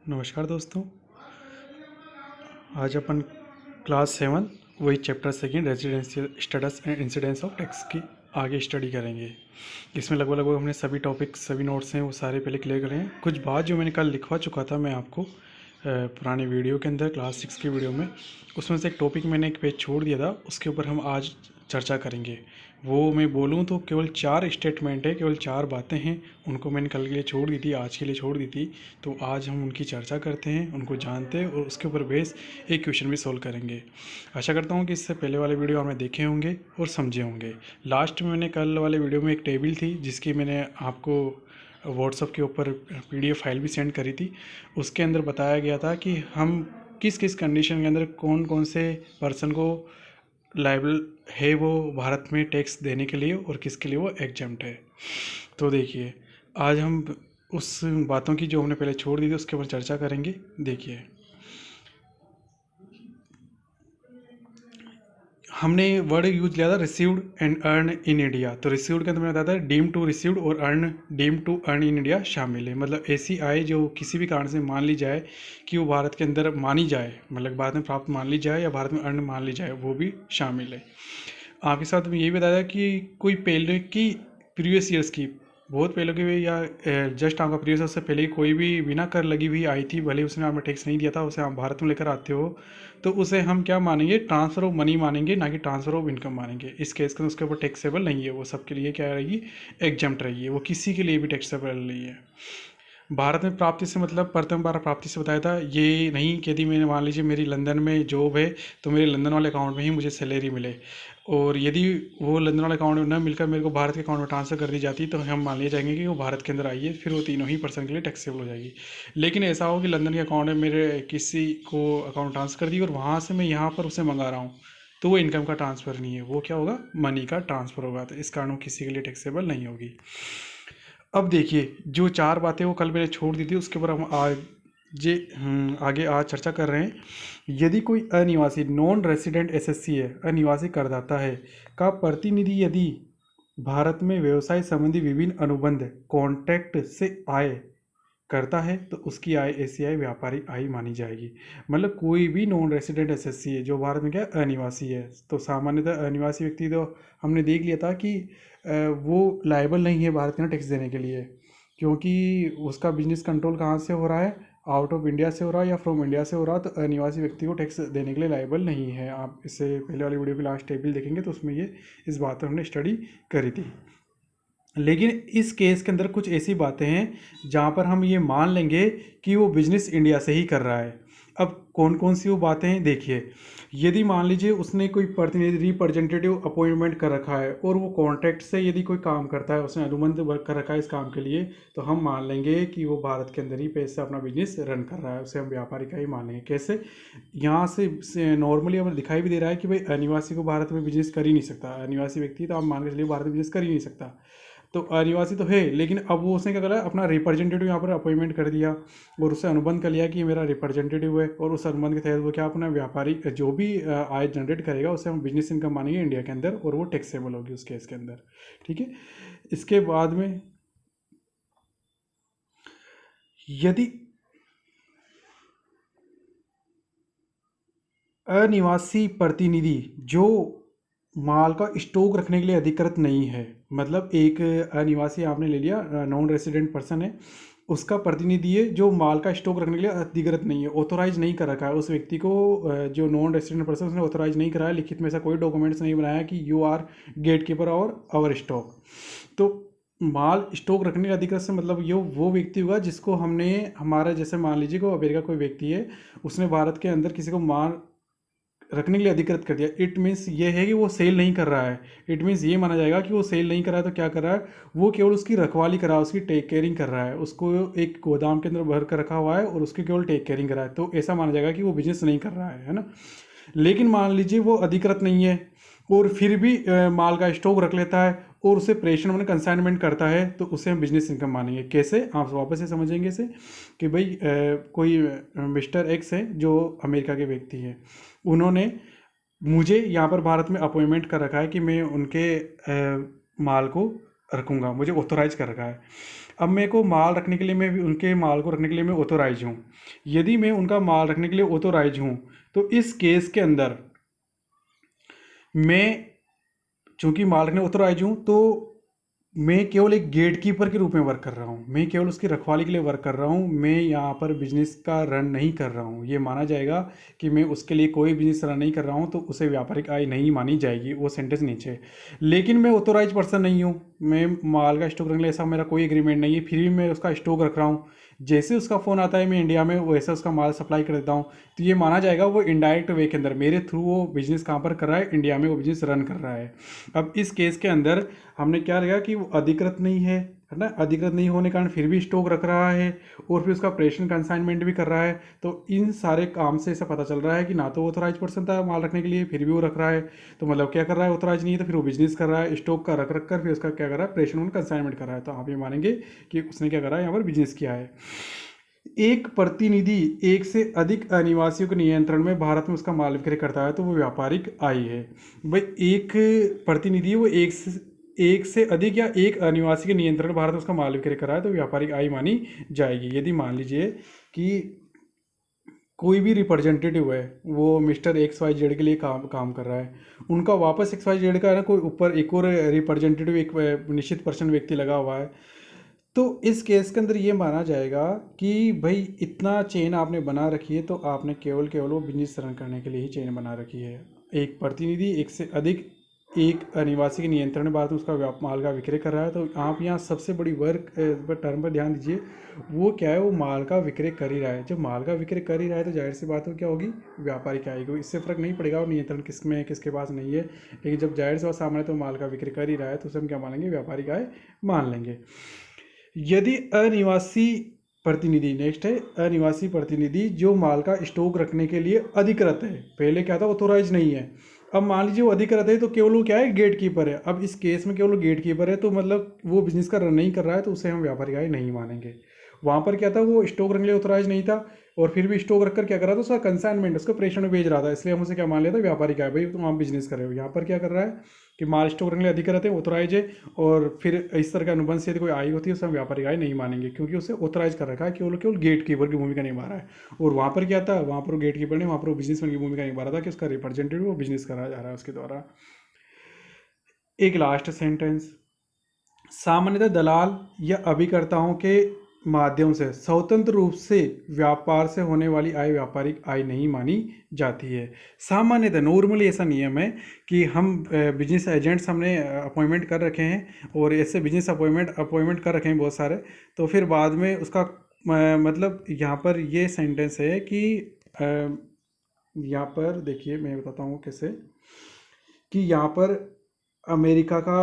नमस्कार दोस्तों। आज अपन क्लास 7 वही chapter second residential status and incidence of tax की आगे स्टडी करेंगे। इसमें लगभग हमने सभी टॉपिक्स सभी नोट्स हैं वो सारे पहले क्लियर करें हैं। कुछ बात जो मैंने कल लिखवा चुका था मैं आपको पुरानी वीडियो के अंदर क्लास 6 की वीडियो में, उसमें से एक टॉपिक मैंने एक पेज छोड़ दिया था, उसके ऊपर हम आज चर्चा करेंगे। वो मैं बोलूँ तो केवल 4 स्टेटमेंट है, केवल 4 बातें हैं, उनको मैंने कल के लिए छोड़ दी थी, आज के लिए छोड़ दी थी। तो आज हम उनकी चर्चा करते हैं, उनको जानते हैं और उसके ऊपर बेस एक क्वेश्चन भी सोल्व करेंगे। आशा करता हूँ कि इससे पहले वाले वीडियो आपने देखे होंगे और समझे होंगे। लास्ट में मैंने कल वाले वीडियो में एक टेबल थी जिसकी मैंने आपको व्हाट्सएप के ऊपर PDF फाइल भी सेंड करी थी। उसके अंदर बताया गया था कि हम किस किस कंडीशन के अंदर कौन कौन से पर्सन को लायबल है वो भारत में टैक्स देने के लिए और किसके लिए वो एग्जम्प्ट है। तो देखिए, आज हम उस बातों की जो हमने पहले छोड़ दी थी उसके ऊपर चर्चा करेंगे। देखिए, हमने वर्ड यूज किया था received and earn in India. तो रिसीव्ड के अंदर मैंने बताया था डीम टू रिसीव्ड और earn deem to earn in India शामिल है। मतलब ऐसी आय जो किसी भी कारण से मान ली जाए कि वो भारत के अंदर मानी जाए, मतलब भारत में प्राप्त मान ली जाए या भारत में अर्न मान ली जाए, वो भी शामिल है। आपके साथ में ये भी बताया कि कोई पहले की प्रीवियस ईयर्स की, बहुत पहले की भी या जस्ट आपका प्रीवियस उससे पहले की कोई भी बिना कर लगी हुई आई थी, भले उसने आपने टैक्स नहीं दिया था, उसे आप भारत में लेकर आते हो, तो उसे हम क्या मानेंगे, ट्रांसफ़र ऑफ मनी मानेंगे, ना कि ट्रांसफ़र ऑफ इनकम मानेंगे। इस केस के उसके ऊपर टैक्सेबल नहीं है, वो सबके लिए क्या रहेगी, एग्जम्प्ट रहेगी, वो किसी के लिए भी टैक्सेबल नहीं है। भारत में प्राप्ति से मतलब प्रथम बार प्राप्ति से बताया था, ये नहीं कि यदि मैंने मान लीजिए मेरी लंदन में जॉब है तो मेरे लंदन वाले अकाउंट में ही मुझे सैलरी मिले, और यदि वो लंदन वाले अकाउंट में न मिलकर मेरे को भारत के अकाउंट में ट्रांसफ़र कर दी जाती तो हम मान लिए जाएंगे कि वो भारत के अंदर आई है, फिर वो तीनों ही पर्सन के लिए टैक्सेबल हो जाएगी। लेकिन ऐसा हो कि लंदन के अकाउंट में मेरे किसी को अकाउंट ट्रांसफ़र कर दी और वहाँ से मैं यहाँ पर उसे मंगा रहा हूँ, तो वो इनकम का ट्रांसफ़र नहीं है, वो क्या होगा, मनी का ट्रांसफ़र होगा। तो इस कारण वो किसी के लिए टैक्सेबल नहीं होगी। अब देखिए, जो 4 बातें वो कल मैंने छोड़ दी थी उसके ऊपर हम आगे आज चर्चा कर रहे हैं। यदि कोई अनिवासी नॉन रेसिडेंट एसएससी है, अनिवासी करदाता है, का प्रतिनिधि यदि भारत में व्यवसाय संबंधी विभिन्न अनुबंध कॉन्ट्रैक्ट से आय करता है तो उसकी आय ऐसी आय व्यापारिक आय मानी जाएगी। मतलब कोई भी नॉन रेसिडेंट एसएससी है जो भारत में क्या अनिवासी है, तो सामान्यतः अनिवासी व्यक्ति तो हमने देख लिया था कि वो लायबल नहीं है भारत में टैक्स देने के लिए, क्योंकि उसका बिजनेस कंट्रोल कहाँ से हो रहा है, आउट ऑफ इंडिया से हो रहा है या फ्रॉम इंडिया से हो रहा है, तो अनिवासी व्यक्ति को टैक्स देने के लिए लायबल नहीं है। आप इससे पहले वाली वीडियो की लास्ट टेबल देखेंगे तो उसमें ये इस बात पर हमने स्टडी करी थी। लेकिन इस केस के अंदर कुछ ऐसी बातें हैं जहाँ पर हम ये मान लेंगे कि वो बिजनेस इंडिया से ही कर रहा है। अब कौन कौन सी वो बातें हैं, देखिए, यदि मान लीजिए उसने कोई प्रतिनिधि रिप्रेजेंटेटिव अपॉइंटमेंट कर रखा है और वो कॉन्ट्रैक्ट से यदि कोई काम करता है, उसने अनुबंध वर्क कर रखा है इस काम के लिए, तो हम मान लेंगे कि वो भारत के अंदर ही पैसे अपना बिजनेस रन कर रहा है, उसे हम व्यापारी का ही मान लेंगे। कैसे, यहाँ से नॉर्मली हमें दिखाई भी दे रहा है कि भाई अनिवासी को भारत में बिजनेस कर ही नहीं सकता, अनिवासी व्यक्ति तो आप मान के चलिए भारत में बिजनेस कर ही नहीं सकता, तो अनिवासी तो है, लेकिन अब वो उसने क्या करा, अपना रिप्रेजेंटेटिव यहाँ पर अपॉइंटमेंट कर दिया और उससे अनुबंध कर लिया कि मेरा रिप्रेजेंटेटिव है, और उस अनुबंध के तहत वो क्या अपना व्यापारी जो भी आय जनरेट करेगा उसे हम बिजनेस इनकम मानेंगे इंडिया के अंदर, और वो टैक्सेबल होगी उस केस के अंदर। ठीक है। इसके बाद में यदि अनिवासी प्रतिनिधि जो माल का स्टॉक रखने के लिए अधिकृत नहीं है, मतलब एक अनिवासी आपने ले लिया, नॉन रेसिडेंट पर्सन है, उसका प्रतिनिधि है जो माल का स्टॉक रखने के लिए अधिकृत नहीं है, ऑथोराइज नहीं कर रखा है उस व्यक्ति को, जो नॉन रेसिडेंट पर्सन उसने ऑथोराइज नहीं कराया, लिखित में ऐसा कोई डॉक्यूमेंट्स नहीं बनाया कि यू आर गेट कीपर और आवर स्टॉक। तो माल स्टॉक रखने का अधिकृत से मतलब ये वो व्यक्ति होगा जिसको हमने, हमारा जैसे मान लीजिए को अमेरिका कोई व्यक्ति है, उसने भारत के अंदर किसी को माल रखने के लिए अधिकृत कर दिया, इट मीन्स ये है कि वो सेल नहीं कर रहा है, इट मीन्स ये माना जाएगा कि वो सेल नहीं कर रहा है, तो क्या कर रहा है, वो केवल उसकी रखवाली कर रहा है, उसकी टेक केयरिंग कर रहा है, उसको एक गोदाम के अंदर भर कर रखा हुआ है और उसकी केवल टेक केयरिंग कर रहा है, तो ऐसा माना जाएगा कि वो बिजनेस नहीं कर रहा है ना। लेकिन मान लीजिए वो अधिकृत नहीं है और फिर भी माल का स्टॉक रख लेता है और उसे प्रेषण मैंने कंसाइनमेंट करता है, तो उसे हम बिजनेस इनकम मानेंगे। कैसे, आप वापस से समझेंगे इसे कि भाई कोई मिस्टर एक्स है जो अमेरिका के व्यक्ति हैं, उन्होंने मुझे यहाँ पर भारत में अपॉइंटमेंट कर रखा है कि मैं उनके माल को रखूँगा, मुझे ऑथोराइज कर रखा है। अब मेरे को माल रखने के लिए, मैं भी उनके माल को रखने के लिए मैं ऑथोराइज हूँ। यदि मैं उनका माल रखने के लिए ऑथोराइज हूँ तो इस केस के अंदर मैं, चूंकि माल रखने ऑथोराइज हूँ, तो मैं केवल एक गेट कीपर के रूप में वर्क कर रहा हूँ, मैं केवल उसकी रखवाली के लिए वर्क कर रहा हूँ, मैं यहाँ पर बिजनेस का रन नहीं कर रहा हूँ। ये माना जाएगा कि मैं उसके लिए कोई बिजनेस रन नहीं कर रहा हूँ, तो उसे व्यापारिक आय नहीं मानी जाएगी, वो सेंटेंस नीचे। लेकिन मैं ऑथोराइज पर्सन नहीं हूँ, मैं माल का स्टॉक रखने के लिए ऐसा मेरा कोई एग्रीमेंट नहीं है, फिर भी मैं उसका स्टॉक रख रहा हूँ। जैसे उसका फ़ोन आता है मैं इंडिया में वैसे उसका माल सप्लाई कर देता हूँ, तो ये माना जाएगा वो इनडायरेक्ट वे के अंदर मेरे थ्रू वो बिजनेस कहाँ पर कर रहा है, इंडिया में वो बिजनेस रन कर रहा है। अब इस केस के अंदर हमने क्या लगा कि वो अधिकृत नहीं है ना, अधिकृत नहीं होने के कारण फिर भी स्टॉक रख रहा है और फिर उसका ऑपरेशन कंसाइनमेंट भी कर रहा है। तो इन सारे काम से ऐसा पता चल रहा है कि ना तो वो ऑथोराइज पर्सन था माल रखने के लिए, फिर भी वो रख रहा है। तो मतलब क्या कर रहा है, ऑथोराइज नहीं है तो फिर वो बिजनेस कर रहा है, स्टॉक का रख रख कर फिर उसका क्या कर रहा है, ऑपरेशन और कंसाइनमेंट कर रहा है। तो आप ये मानेंगे कि उसने क्या करा है, यहाँ पर बिजनेस किया है। एक प्रतिनिधि एक से अधिक अनिवासियों के नियंत्रण में भारत में उसका माल विक्रय करता है तो वो व्यापारिक आय है। भाई एक प्रतिनिधि वो एक से अधिक या एक अनिवासी के नियंत्रण में भारत में उसका माल विक्रय कर रहा है तो व्यापारिक आय मानी जाएगी। यदि मान लीजिए कि कोई भी रिप्रेजेंटेटिव है, वो मिस्टर एक्स वाई जेड के लिए काम काम कर रहा है, उनका वापस एक्स वाई जेड का है ना कोई ऊपर एक और रिप्रेजेंटेटिव, एक निश्चित पर्सन व्यक्ति लगा हुआ है, तो इस केस के अंदर ये माना जाएगा कि भाई इतना चेन आपने बना रखी है तो आपने केवल केवल वो बिजनेस रन करने के लिए ही चेन बना रखी है। एक प्रतिनिधि एक से अधिक एक अनिवासी के नियंत्रण में भारत में उसका माल का विक्रय कर रहा है, तो आप यहाँ सबसे बड़ी वर्क टर्म पर ध्यान दीजिए। वो क्या है, वो माल का विक्रय कर ही रहा है। जब माल का विक्रय कर ही रहा है तो जाहिर सी बात हो क्या होगी, व्यापारिक आएगी। इससे फर्क नहीं पड़ेगा वो नियंत्रण किस में है किसके पास नहीं है, लेकिन जब जाहिर सी बात सामने तो माल का विक्रय कर ही रहा है तो उसे हम क्या मानेंगे, व्यापारिक आय मान लेंगे। यदि अनिवासी प्रतिनिधि, नेक्स्ट है अनिवासी प्रतिनिधि जो माल का स्टॉक रखने के लिए अधिकृत है, पहले क्या था ऑथोराइज नहीं है, अब मान लीजिए वो अधिकृत है तो केवल वो क्या है, गेट कीपर है। अब इस केस में केवल गेट कीपर है तो मतलब वो बिजनेस का रन नहीं कर रहा है तो उसे हम व्यापारिक आय नहीं मानेंगे। वहाँ पर क्या था, वो स्टॉक रखने के लिए ऑथोराइज नहीं था और फिर भी स्टॉक रखकर क्या कर रहा था, उसका कंसाइनमेंट उसको प्रेषण में भेज रहा था, इसलिए हम उसे क्या मान लिया था, व्यापारिक आय। भाई तुम आप बिजनेस कर रहे हो। यहाँ पर क्या कर रहा है कि माल स्टॉक रखने के लिए अधिकृत है, ऑथोराइज है, और फिर इस तरह का अनुबंध से यदि कोई आय होती है उसे हम व्यापारिक आय नहीं मानेंगे, क्योंकि उसे ऑथोराइज कर रखा है, केवल केवल गेट कीपर की भूमिका निभा रहा है। और वहाँ पर क्या था, वहाँ पर गेट कीपर ने वहाँ पर बिजनेसमैन की भूमिका निभा रहा था कि उसका रिप्रेजेंटेटिव वो बिजनेस करा जा रहा है उसके द्वारा। एक लास्ट सेंटेंस, सामान्यतः दलाल या अभिकर्ताओं के माध्यम से स्वतंत्र रूप से व्यापार से होने वाली आय व्यापारिक आय नहीं मानी जाती है। सामान्यतः नॉर्मली ऐसा नियम है कि हम बिजनेस एजेंट्स हमने अपॉइंटमेंट कर रखे हैं और ऐसे बिजनेस अपॉइंटमेंट कर रखे हैं बहुत सारे, तो फिर बाद में उसका मतलब यहाँ पर ये सेंटेंस है कि यहाँ पर देखिए मैं बताता हूँ कैसे, कि यहाँ पर अमेरिका का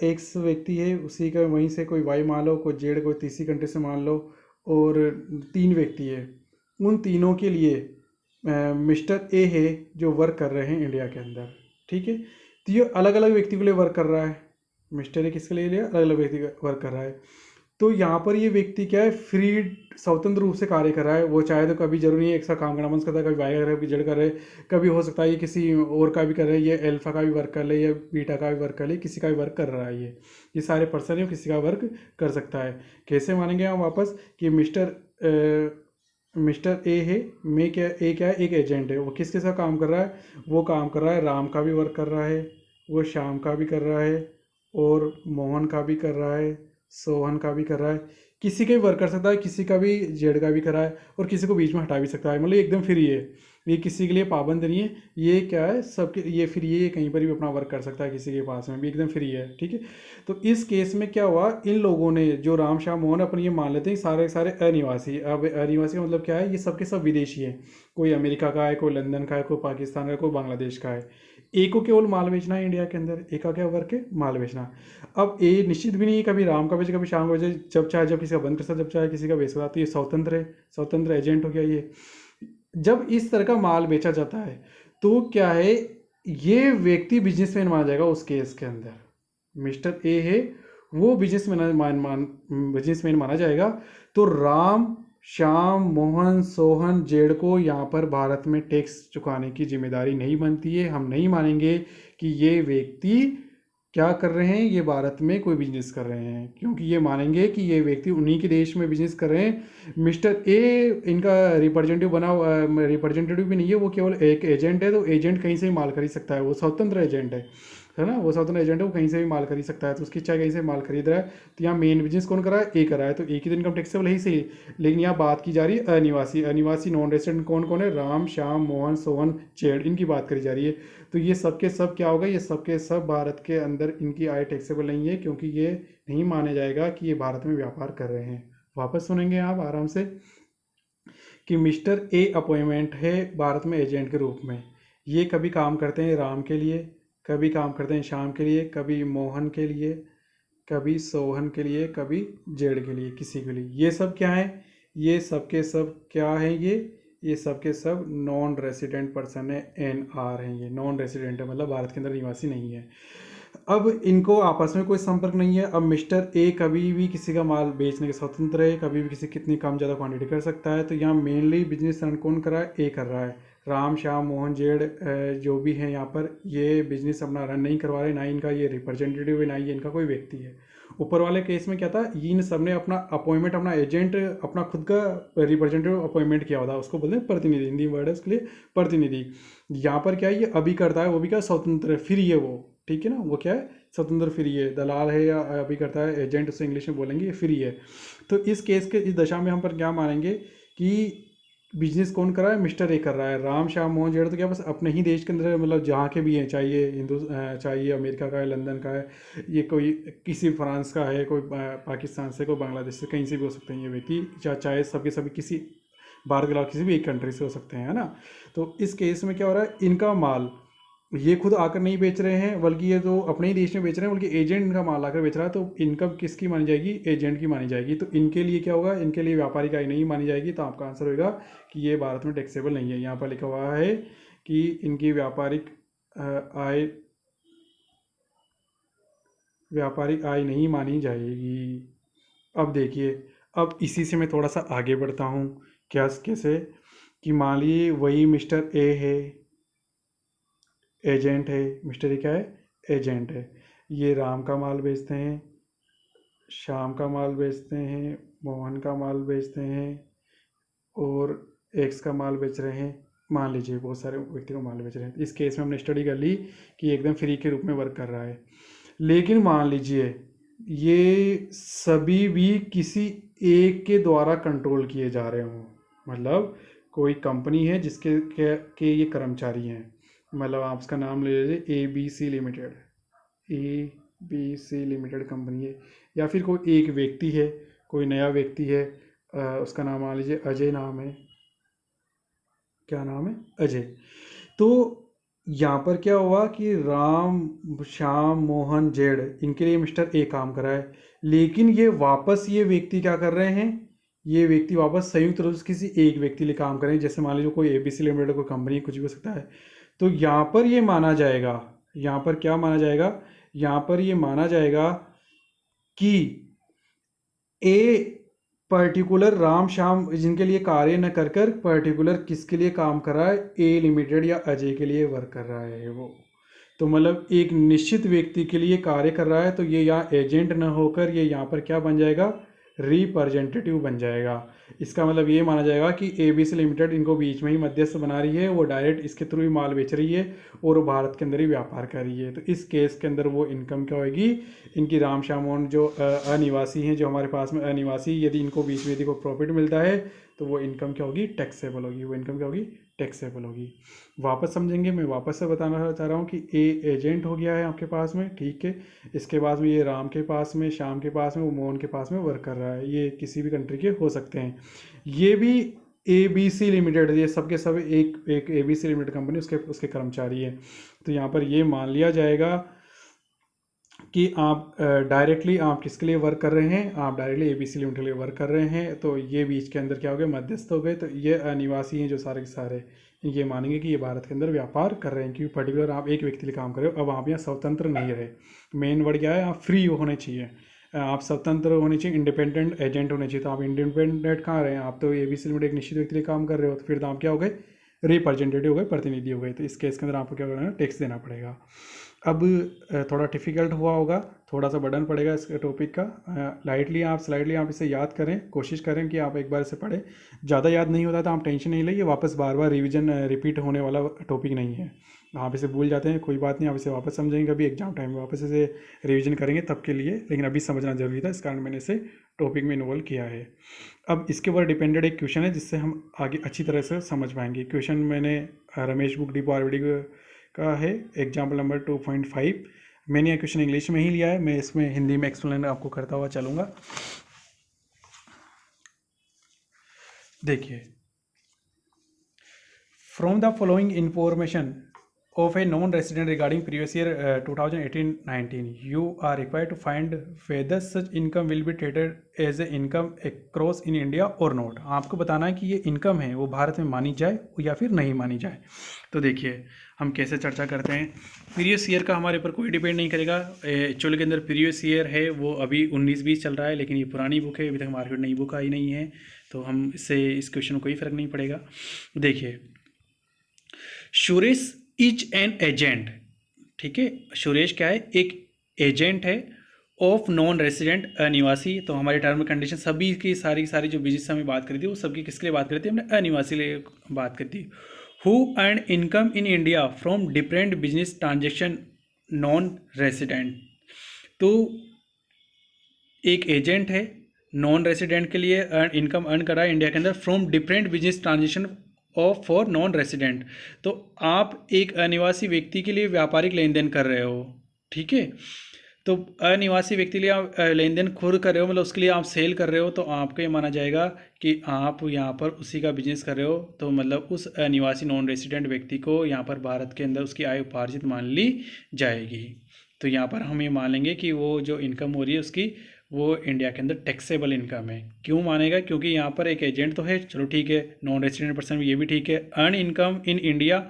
एक्स व्यक्ति है, उसी का वहीं से कोई वाई मान लो, कोई जेड कोई तीसरी कंट्री से मान लो, और तीन व्यक्ति है। उन तीनों के लिए मिस्टर ए है जो वर्क कर रहे हैं इंडिया के अंदर, ठीक है। तो ये अलग अलग व्यक्ति के लिए वर्क कर रहा है, मिस्टर ए किसके लिए अलग अलग व्यक्ति वर्क कर रहा है। तो यहाँ पर ये व्यक्ति क्या है, फ्री स्वतंत्र रूप से कार्य कर रहा है। वो चाहे तो कभी जरूरी नहीं है एक साथ काम करना, मन करता है कभी वाई कर रहा है कभी जेड कर रहे हैं, कभी हो सकता है ये किसी और का भी कर रहे हैं, ये अल्फा का भी वर्क कर ले या बीटा का भी वर्क कर ले, किसी का भी वर्क कर रहा है। ये सारे पर्सन है, किसी का वर्क कर सकता है। कैसे मानेंगे हम वापस कि मिस्टर ए है, मैं क्या ए क्या है, एक एजेंट है, वो किसके साथ काम कर रहा है, वो काम कर रहा है राम का भी वर्क कर रहा है, वो श्याम का भी कर रहा है, और मोहन का भी कर रहा है, सोहन का भी कर रहा है। किसी का भी वर्क कर सकता है, किसी का भी जेड का भी कर रहा है, और किसी को बीच में हटा भी सकता है। मतलब एकदम फ्री है, ये किसी के लिए पाबंद नहीं है। ये क्या है, सबके ये फ्री है, ये कहीं पर भी अपना वर्क कर सकता है, किसी के पास में भी एकदम फ्री है, ठीक है। तो इस केस में क्या हुआ, इन लोगों ने जो राम श्याम मोहन अपन ये मान लेते हैं सारे सारे अनिवासी। अब अनिवासी का मतलब क्या है, ये सबके सब विदेशी है, कोई अमेरिका का है, कोई लंदन का है, कोई पाकिस्तान का है, कोई बांग्लादेश का है। ए को केवल माल बेचना है इंडिया के अंदर, ए का क्या वर्क है, माल बेचना। अब ए निश्चित भी नहीं है कभी राम का बेचे कभी श्याम का बेचे, जब चाहे जब किसी का बंद कर सकता, जब चाहे किसी का बेच सकता। तो ये स्वतंत्र है, स्वतंत्र एजेंट हो गया ये। जब इस तरह का माल बेचा जाता है तो क्या है, ये व्यक्ति बिजनेसमैन माना जाएगा उस केस के अंदर। मिस्टर ए है वो बिजनेसमैन माना जाएगा। तो राम श्याम मोहन सोहन जेड को यहाँ पर भारत में टैक्स चुकाने की जिम्मेदारी नहीं बनती है। हम नहीं मानेंगे कि ये व्यक्ति क्या कर रहे हैं, ये भारत में कोई बिजनेस कर रहे हैं, क्योंकि ये मानेंगे कि ये व्यक्ति उन्हीं के देश में बिजनेस कर रहे हैं। मिस्टर ए इनका रिप्रेजेंटेटिव बना, रिप्रेजेंटेटिव भी नहीं है, वो केवल एक एजेंट है। तो एजेंट कहीं से भी माल खरीद सकता है, वो स्वतंत्र एजेंट है ना, वो स्वतंत्र एजेंट है, वो कहीं से भी माल खरीद सकता है। तो उसकी इच्छा है कहीं से माल खरीद रहा है। तो यहाँ मेन बिजनेस कौन कर रहा है, ए कर रहा है, तो ए की तो इनकम टैक्सेबल है ही सही। लेकिन यहाँ बात की जा रही है अनिवासी, अनिवासी नॉन रेसिडेंट कौन कौन है, राम, श्याम, मोहन, सोहन, चेड़, इनकी बात करी जा रही है। तो ये सब के सब क्या होगा, ये सब के सब भारत के अंदर इनकी आय टैक्सेबल नहीं है, क्योंकि ये नहीं माना जाएगा कि ये भारत में व्यापार कर रहे हैं। वापस सुनेंगे आप आराम से कि मिस्टर ए अपॉइंटमेंट है भारत में एजेंट के रूप में। ये कभी काम करते हैं राम के लिए, कभी काम करते हैं श्याम के लिए, कभी मोहन के लिए, कभी सोहन के लिए, कभी जेड के लिए, किसी के लिए। ये सब क्या है, ये सब के सब क्या है, ये सब के सब नॉन रेसिडेंट पर्सन है, NR हैं। ये नॉन रेसिडेंट है, मतलब भारत के अंदर निवासी नहीं है। अब इनको आपस में कोई संपर्क नहीं है। अब मिस्टर ए कभी भी किसी का माल बेचने के स्वतंत्र है, कभी भी किसी कितनी कम ज़्यादा क्वांटिटी कर सकता है। तो यहाँ मेनली बिजनेस रन कौन कर रहा है, ए कर रहा है। राम, श्याम, मोहन, जेड जो भी हैं यहाँ पर, ये बिजनेस अपना रन नहीं करवा रहे, ना ही इनका ये रिप्रेजेंटेटिव है, ना ही इनका कोई व्यक्ति है। ऊपर वाले केस में क्या था, इन सब ने अपना अपॉइंटमेंट, अपना एजेंट, अपना खुद का रिप्रेजेंटेटिव अपॉइंटमेंट किया हुआ था, उसको बोलते हैं प्रतिनिधि, हिंदी वर्ड है उसके लिए प्रतिनिधि। यहाँ पर क्या है, ये अभी करता है, वो भी क्या स्वतंत्र है, फ्री है वो, ठीक है ना, वो क्या है स्वतंत्र, फ्री है, दलाल है या अभी करता है एजेंट, उसे इंग्लिश में बोलेंगे, ये फ्री है। तो इस केस के इस दशा में हम पर क्या मानेंगे कि बिजनेस कौन कर रहा है, मिस्टर ए कर रहा है। राम, श्याम, मोहन, जेड तो क्या बस अपने ही देश के अंदर, मतलब जहाँ के भी हैं, चाहिए हिंदू, चाहिए अमेरिका का है, लंदन का है, ये कोई किसी फ्रांस का है, कोई पाकिस्तान से, कोई बांग्लादेश से, कहीं से भी हो सकते हैं ये व्यक्ति, चाहे सबके सभी किसी भारत के अलावा किसी भी एक कंट्री से हो सकते हैं, है ना। तो इस केस में क्या हो रहा है, इनका माल ये खुद आकर नहीं बेच रहे हैं, बल्कि ये तो अपने ही देश में बेच रहे हैं, बल्कि एजेंट इनका माल आकर बेच रहा है। तो इनकम किसकी मानी जाएगी, एजेंट की मानी जाएगी। तो इनके लिए क्या होगा, इनके लिए व्यापारिक आय नहीं मानी जाएगी। तो आपका आंसर होगा कि ये भारत में टैक्सेबल नहीं है। यहाँ पर लिखा हुआ है कि इनकी आय व्यापारिक आय नहीं मानी जाएगी। अब देखिए, अब इसी से मैं थोड़ा सा आगे बढ़ता हूँ। क्या कैसे कि मान लीजिए वही मिस्टर ए है, एजेंट है, मिस्टर ए क्या है, एजेंट है। ये राम का माल बेचते हैं, श्याम का माल बेचते हैं, मोहन का माल बेचते हैं, और एक्स का माल बेच रहे हैं। मान लीजिए बहुत सारे व्यक्ति को माल बेच रहे हैं। इस केस में हमने स्टडी कर ली कि एकदम फ्री के रूप में वर्क कर रहा है। लेकिन मान लीजिए ये सभी भी किसी एक के द्वारा कंट्रोल किए जा रहे हों, मतलब कोई कंपनी है जिसके के ये कर्मचारी हैं, मतलब आप उसका नाम ले लीजिए ABC limited, ABC limited company है। या फिर कोई एक व्यक्ति है, कोई नया व्यक्ति है, उसका नाम मान लीजिए अजय नाम है, क्या नाम है, अजय। तो यहाँ पर क्या हुआ कि राम, श्याम, मोहन, जेड, इनके लिए मिस्टर ए काम कर रहा है। लेकिन ये व्यक्ति क्या कर रहे हैं, ये व्यक्ति वापस संयुक्त रूप से किसी एक व्यक्ति लिए काम कर रहे हैं। जैसे मान लीजिए कोई ABC लिमिटेड, कोई कंपनी, कुछ भी हो सकता है। तो यहाँ पर ये माना जाएगा, यहाँ पर क्या माना जाएगा, यहाँ पर ये माना जाएगा कि ए पर्टिकुलर राम, श्याम जिनके लिए कार्य न कर कर पर्टिकुलर किसके लिए काम कर रहा है, ए लिमिटेड या अजय के लिए वर्क कर रहा है वो। तो मतलब एक निश्चित व्यक्ति के लिए कार्य कर रहा है। तो ये यहाँ एजेंट न होकर ये यहाँ पर क्या बन जाएगा, रिप्रेजेंटेटिव बन जाएगा। इसका मतलब ये माना जाएगा कि ABC लिमिटेड इनको बीच में ही मध्यस्थ बना रही है, वो डायरेक्ट इसके थ्रू ही माल बेच रही है और वो भारत के अंदर ही व्यापार कर रही है। तो इस केस के अंदर वो इनकम क्या होगी, इनकी राम, श्याम, मोहन जो अनिवासी हैं, जो हमारे पास में अनिवासी, यदि इनको बीच में यदि को प्रॉफिट मिलता है तो वो इनकम क्या होगी, टैक्सेबल होगी। वो इनकम क्या होगी, टैक्सेबल होगी। वापस समझेंगे, मैं वापस से बताना चाह रहा हूँ कि ए एजेंट हो गया है आपके पास में, ठीक है। इसके बाद में ये राम के पास में, श्याम के पास में, वो मोहन के पास में वर्क कर रहा है। ये किसी भी कंट्री के हो सकते हैं। ये भी ABC लिमिटेड, ये सब के सब एक ABC लिमिटेड कंपनी, उसके उसके कर्मचारी है। तो यहाँ पर ये मान लिया जाएगा कि आप डायरेक्टली आप किसके लिए वर्क कर रहे हैं, आप डायरेक्टली ABC लिमिटेड के लिए वर्क कर रहे हैं। तो ये बीच के अंदर क्या हो गए, मध्यस्थ हो गए। तो ये अनिवासी हैं जो सारे के सारे, ये मानेंगे कि ये भारत के अंदर व्यापार कर रहे हैं, क्योंकि पर्टिकुलर आप एक व्यक्ति के लिए काम कर रहे हो। अब आप यहाँ स्वतंत्र नहीं रहे, मेन वर्ड क्या है, आप फ्री होने चाहिए, आप स्वतंत्र होने चाहिए, इंडिपेंडेंट एजेंट होने चाहिए। तो आप इंडिपेंडेंट कहाँ रहे हैं, आप तो ABC लिमिटेड एक निश्चित व्यक्ति के लिए काम कर रहे हो। तो फिर तो आप क्या हो गए, रिप्रेजेंटेटिव हो गए, प्रतिनिधि हो गए। तो इस केस के अंदर आपको क्या करना है, टैक्स देना पड़ेगा। अब थोड़ा डिफ़िकल्ट हुआ होगा, थोड़ा सा बर्डन पड़ेगा इस टॉपिक का। लाइटली आप स्लाइडली आप इसे याद करें, कोशिश करें कि आप एक बार इसे पढ़ें। ज़्यादा याद नहीं होता तो आप टेंशन नहीं लें, वापस बार बार रिवीजन रिपीट होने वाला टॉपिक नहीं है। आप इसे भूल जाते हैं, कोई बात नहीं, आप इसे वापस समझेंगे, कभी एग्जाम टाइम में वापस इसे रिवीजन करेंगे तब के लिए, लेकिन अभी समझना जरूरी था, इस कारण मैंने इसे टॉपिक में इन्वॉल्व किया है। अब इसके ऊपर डिपेंडेड एक क्वेश्चन है जिससे हम आगे अच्छी तरह से समझ पाएंगे। क्वेश्चन मैंने रमेश बुक डिपो आरबीडी का है, एग्जाम्पल नंबर 2.5। मैंने यह क्वेश्चन इंग्लिश में ही लिया है, मैं इसमें हिंदी में एक्सप्लेन आपको करता हुआ चलूँगा। देखिए, from the following information of a non-resident regarding previous year 2018-19, you are required to find whether such income will be treated as a income across in India or not। आपको बताना है कि ये इनकम है वो भारत में मानी जाए या फिर नहीं मानी जाए। तो देखिए हम कैसे चर्चा करते हैं। प्रीवियस ईयर का हमारे ऊपर कोई डिपेंड नहीं करेगा। एक्चुअल के अंदर प्रीवियस ईयर है वो अभी 19-20 चल रहा है, लेकिन ये पुरानी बुक है, अभी तक मार्केट नई बुक आई नहीं है, तो हम इससे इस क्वेश्चन में कोई फ़र्क नहीं पड़ेगा। देखिए, सुरेश इज एन एजेंट, ठीक है, सुरेश क्या है, एक एजेंट है ऑफ नॉन रेसिडेंट अनिवासी। तो हमारे टर्म कंडीशन सभी की सारी जो बिजनेस हमें बात करी थी वो सबकी किसके लिए बात करी थी, हमने अनिवासी लिए बात करी थी। Who earn income in India from different business transaction non resident. तो एक एजेंट है, नॉन रेसिडेंट के लिए इनकम अर्न कर रहा है इंडिया के अंदर from different business transaction of for non resident. तो आप एक अनिवासी व्यक्ति के लिए व्यापारिक लेन देन कर रहे हो, ठीक है। तो अनिवासी व्यक्ति के लिए आप लेन देन खुद कर रहे हो, मतलब उसके लिए आप सेल कर रहे हो, तो आपको ये माना जाएगा कि आप यहाँ पर उसी का बिजनेस कर रहे हो। तो मतलब उस अनिवासी नॉन रेसिडेंट व्यक्ति को यहाँ पर भारत के अंदर उसकी आय उपार्जित मान ली जाएगी। तो यहाँ पर हम ये मान लेंगे कि वो जो इनकम हो रही है उसकी वो इंडिया के अंदर टैक्सेबल इनकम है। क्यों मानेगा, क्योंकि यहाँ पर एक एजेंट तो है, चलो ठीक है, नॉन रेसिडेंट पर्सन ये भी ठीक है। Earn income in India,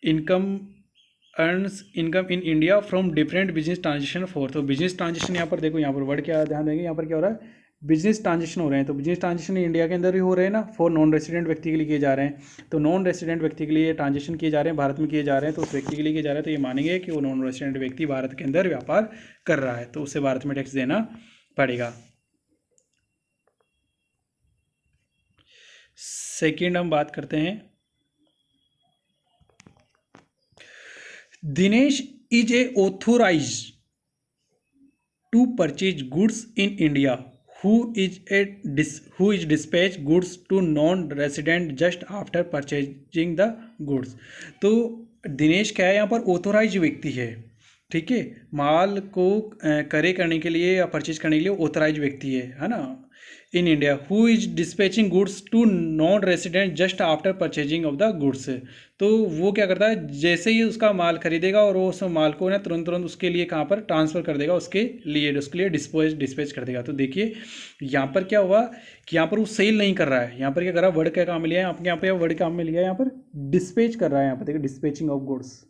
income earns income in India from different business transaction for. तो बिजनेस ट्रांजेक्शन यहाँ पर देखो, यहाँ पर वर्ड क्या ध्यान देंगे, यहाँ पर क्या हो रहा है, बिजनेस ट्रांजेक्शन हो रहे हैं। तो बिजनेस ट्रांजेक्शन इंडिया के अंदर भी हो रहे हैं ना, फॉर नॉन रेसिडेंट व्यक्ति के लिए किए जा रहे हैं। तो नॉन रेसिडेंट व्यक्ति के लिए ट्रांजेक्शन किए जा रहे हैं, भारत में किए जा रहे हैं, तो उस व्यक्ति के लिए किए जा रहे हैं, तो ये मानेंगे कि वो नॉन रेसिडेंट व्यक्ति भारत के अंदर व्यापार कर रहा है, तो उसे भारत में टैक्स देना पड़ेगा। सेकेंड हम बात करते हैं, Dinesh is a authorize to purchase goods in India who is dispatch goods to non-resident just after purchasing the goods। तो दिनेश क्या है, यहाँ पर ऑथोराइज व्यक्ति है, ठीक है, माल को क्रय करने के लिए या परचेज करने के लिए ऑथोराइज व्यक्ति है ना, in India. Who is dispatching goods to non resident just after purchasing of the goods. तो वो क्या करता है, जैसे ही उसका माल खरीदेगा और वो उस माल को ना तुरंत उसके लिए कहाँ पर ट्रांसफ़र कर देगा, उसके लिए डिस्पैच कर देगा। तो देखिए यहाँ पर क्या हुआ कि यहाँ पर वो सेल नहीं कर रहा है, यहाँ पर क्या कर रहा है, वर्ड क्या काम में लिया है आपके, यहाँ पर वर्ड काम में लिया है, यहाँ पर डिस्पैच कर रहा है। यहाँ पर देखिए डिस्पैचिंग ऑफ गुड्स,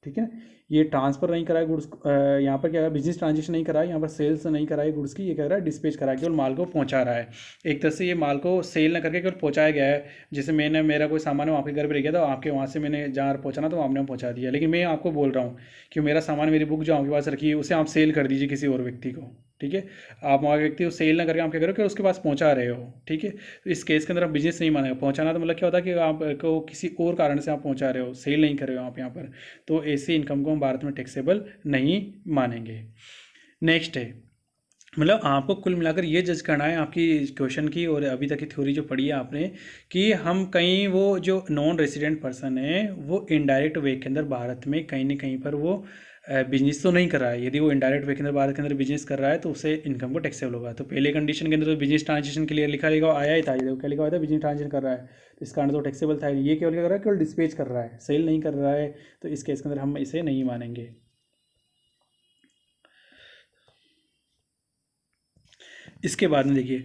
ठीक है, ये ट्रांसफर नहीं करा है गुड्स, यहाँ पर क्या है, बिजनेस ट्रांजेक्शन नहीं करा है, यहाँ पर सेल्स नहीं करा है गुड्स की, ये कह रहा है डिस्पैच करा है, केवल माल को पहुँचा रहा है। एक तरह से ये माल को सेल ना करके केवल पहुँचाया गया है। जैसे मैंने मेरा कोई सामान है आपके घर पर रह गया था, आपके वहाँ से मैंने जहाँ पहुँचाना तो आपने पहुँचा दिया, लेकिन मैं आपको बोल रहा हूँ कि मेरा सामान, मेरी बुक जो आपके पास रखी है उसे आप सेल कर दीजिए किसी और व्यक्ति को, ठीक है। आप वहाँ व्यक्ति को सेल ना करके आप क्या करो कि उसके पास पहुँचा रहे हो, ठीक है। तो इस केस के अंदर आप बिजनेस नहीं मानेगा। पहुँचाना तो मतलब क्या होता है कि आपको किसी और कारण से आप पहुँचा रहे हो, सेल नहीं कर रहे हो आप यहाँ पर, तो ऐसी इनकम को हम भारत में टैक्सेबल नहीं मानेंगे। नेक्स्ट है, मतलब आपको कुल मिलाकर ये जज करना है आपकी क्वेश्चन की और अभी तक की थ्योरी जो पढ़ी है आपने, कि हम कहीं वो जो नॉन रेसिडेंट पर्सन है वो इनडायरेक्ट वे के अंदर भारत में कहीं ना कहीं पर वो बिजनेस तो नहीं कर रहा है। यदि वो इनडायरेक्ट वे के अंदर भारत के अंदर बिजनेस कर रहा है तो उसे इनकम को टैक्सेबल होगा। तो पहले कंडीशन के अंदर तो बिजनेस ट्रांजेक्शन के लिए लिखा आया ही था, ये क्या लिखा हुआ था, बिजनेस ट्रांजेक्शन कर रहा है, तो इस कारण तो टैक्सेबल था। ये केवल क्या कर रहा है, केवल डिस्पैच कर रहा है, सेल नहीं कर रहा है, तो इस केस के अंदर हम इसे नहीं मानेंगे। इसके बाद में देखिए,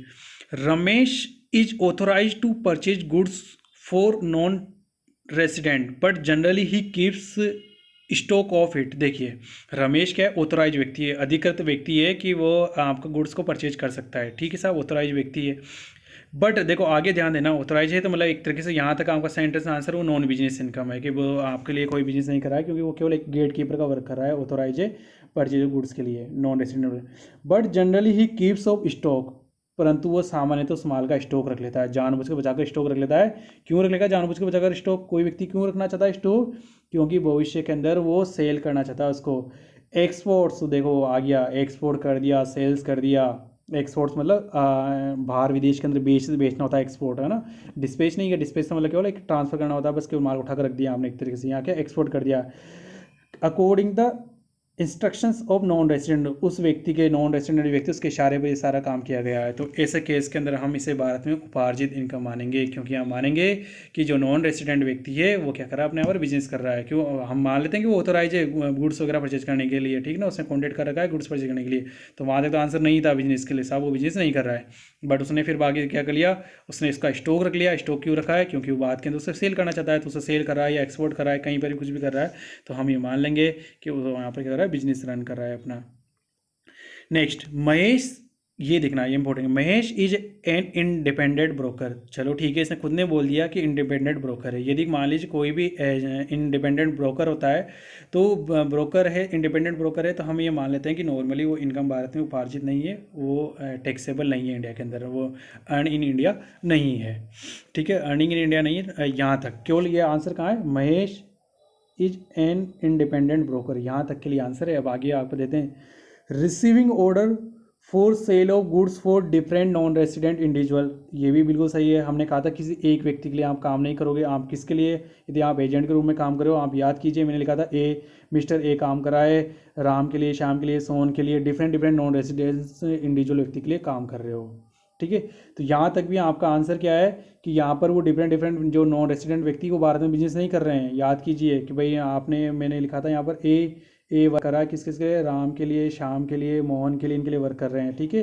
Ramesh is authorize to purchase goods for non resident but generally he keeps stock of it. देखिए रमेश क्या है, ऑथोराइज व्यक्ति है, अधिकृत व्यक्ति है कि वो आपका गुड्स को परचेज कर सकता है, ठीक है साहब, ऑथोराइज व्यक्ति है। बट देखो आगे ध्यान देना, ऑथोराइज है तो मतलब एक तरीके से यहाँ तक आपका सेंटेंस आंसर वो नॉन बिजनेस इनकम है कि वो आपके लिए कोई बिजनेस नहीं कर रहा है, क्योंकि वो केवल एक गेट कीपर का वर्क कर रहा है। ऑथोराइज है परचेज ऑफ गुड्स के लिए, non resident. But generally he keeps of stock, परंतु वो सामान्य तो उस माल का स्टॉक रख लेता है, जानबूझ के बचाकर स्टॉक रख लेता है। क्यों रख लेगा जानबूझ के बचाकर स्टॉक? कोई व्यक्ति क्यों रखना चाहता है स्टॉक? क्योंकि भविष्य के अंदर वो सेल करना चाहता है उसको। एक्सपोर्ट्स देखो आ गया, एक्सपोर्ट कर दिया, सेल्स कर दिया। एक्सपोर्ट्स मतलब बाहर विदेश के अंदर बेचना होता है, एक्सपोर्ट है ना। डिस्पैच नहीं है, डिस्पैच का मतलब केवल एक ट्रांसफर करना होता है, बस केवल माल उठा कर रख दिया आपने एक तरीके से, यहाँ क्या एक्सपोर्ट कर दिया। According the instructions of non resident, उस व्यक्ति के, नॉन रेसिडेंट व्यक्ति, उसके इशारे पर ये सारा काम किया गया है। तो ऐसे केस के अंदर हम इसे भारत में उपार्जित इनकम मानेंगे, क्योंकि हम मानेंगे कि जो नॉन रेसिडेंट व्यक्ति है वो क्या कर रहा है, अपने यहाँ पर बिजनेस कर रहा है। क्यों? हम मान लेते हैं कि वो ऑथोराइज है गुड्स वगैरह परचेज करने के लिए, ठीक ना, उसने कॉन्टेक्ट कर रखा है गुड्स परचेज करने के लिए। तो वहाँ तक तो आंसर नहीं था बिजनेस के लिए, साहब वो बिजनेस नहीं कर रहा है। बट उसने फिर बाकी क्या कर लिया, उसने इसका स्टॉक रख लिया। स्टॉक क्यों रखा है? क्योंकि वो बात के अंदर उसे सेल करना चाहता है, तो उसे सेल कर रहा है या एक्सपोर्ट कर रहा है, कहीं पर भी कुछ भी कर रहा है, तो हम ये मान लेंगे कि वो यहाँ पर क्या कर रहा है, बिजनेस रन कर रहा है अपना। नेक्स्ट, महेश, ये देखना ये इंपॉर्टेंट है, Mahesh is an independent broker. चलो ठीक है, इसने खुद ने बोल दिया कि इंडिपेंडेंट ब्रोकर है। यदि मान लीजिए कोई भी इंडिपेंडेंट ब्रोकर होता है, तो ब्रोकर है, इंडिपेंडेंट ब्रोकर है, तो हम ये मान लेते हैं कि नॉर्मली वो इनकम भारत में उपार्जित नहीं है, वो टैक्सेबल नहीं है इंडिया के अंदर, वो अर्न इन इंडिया नहीं है। ठीक है, अर्निंग इन इंडिया नहीं है। यहाँ तक केवल ये आंसर कहाँ है, Mahesh is an independent broker, यहाँ तक के लिए आंसर है। अब आगे आपको देते हैं, receiving order for sale of goods for different non resident individual. ये भी बिल्कुल सही है। हमने कहा था किसी एक व्यक्ति के लिए आप काम नहीं करोगे, आप किसके लिए, यदि आप एजेंट के रूप में काम कर रहे हो, आप याद कीजिए मैंने लिखा था मिस्टर ए काम करा है राम के लिए, श्याम के लिए, सोहन के लिए, डिफरेंट नॉन रेसिडेंट इंडिविजुअल व्यक्ति के लिए काम कर रहे हो। ठीक है, तो यहाँ तक भी आपका आंसर क्या है कि यहाँ पर वो डिफरेंट जो नॉन रेसिडेंट व्यक्ति को भारत में बिजनेस नहीं कर रहे हैं। याद कीजिए कि भाई आपने, मैंने लिखा था यहाँ पर ए वर्क कर रहा है, किस किस के लिए, राम के लिए, श्याम के लिए, मोहन के लिए, इनके लिए वर्क कर रहे हैं। ठीक है,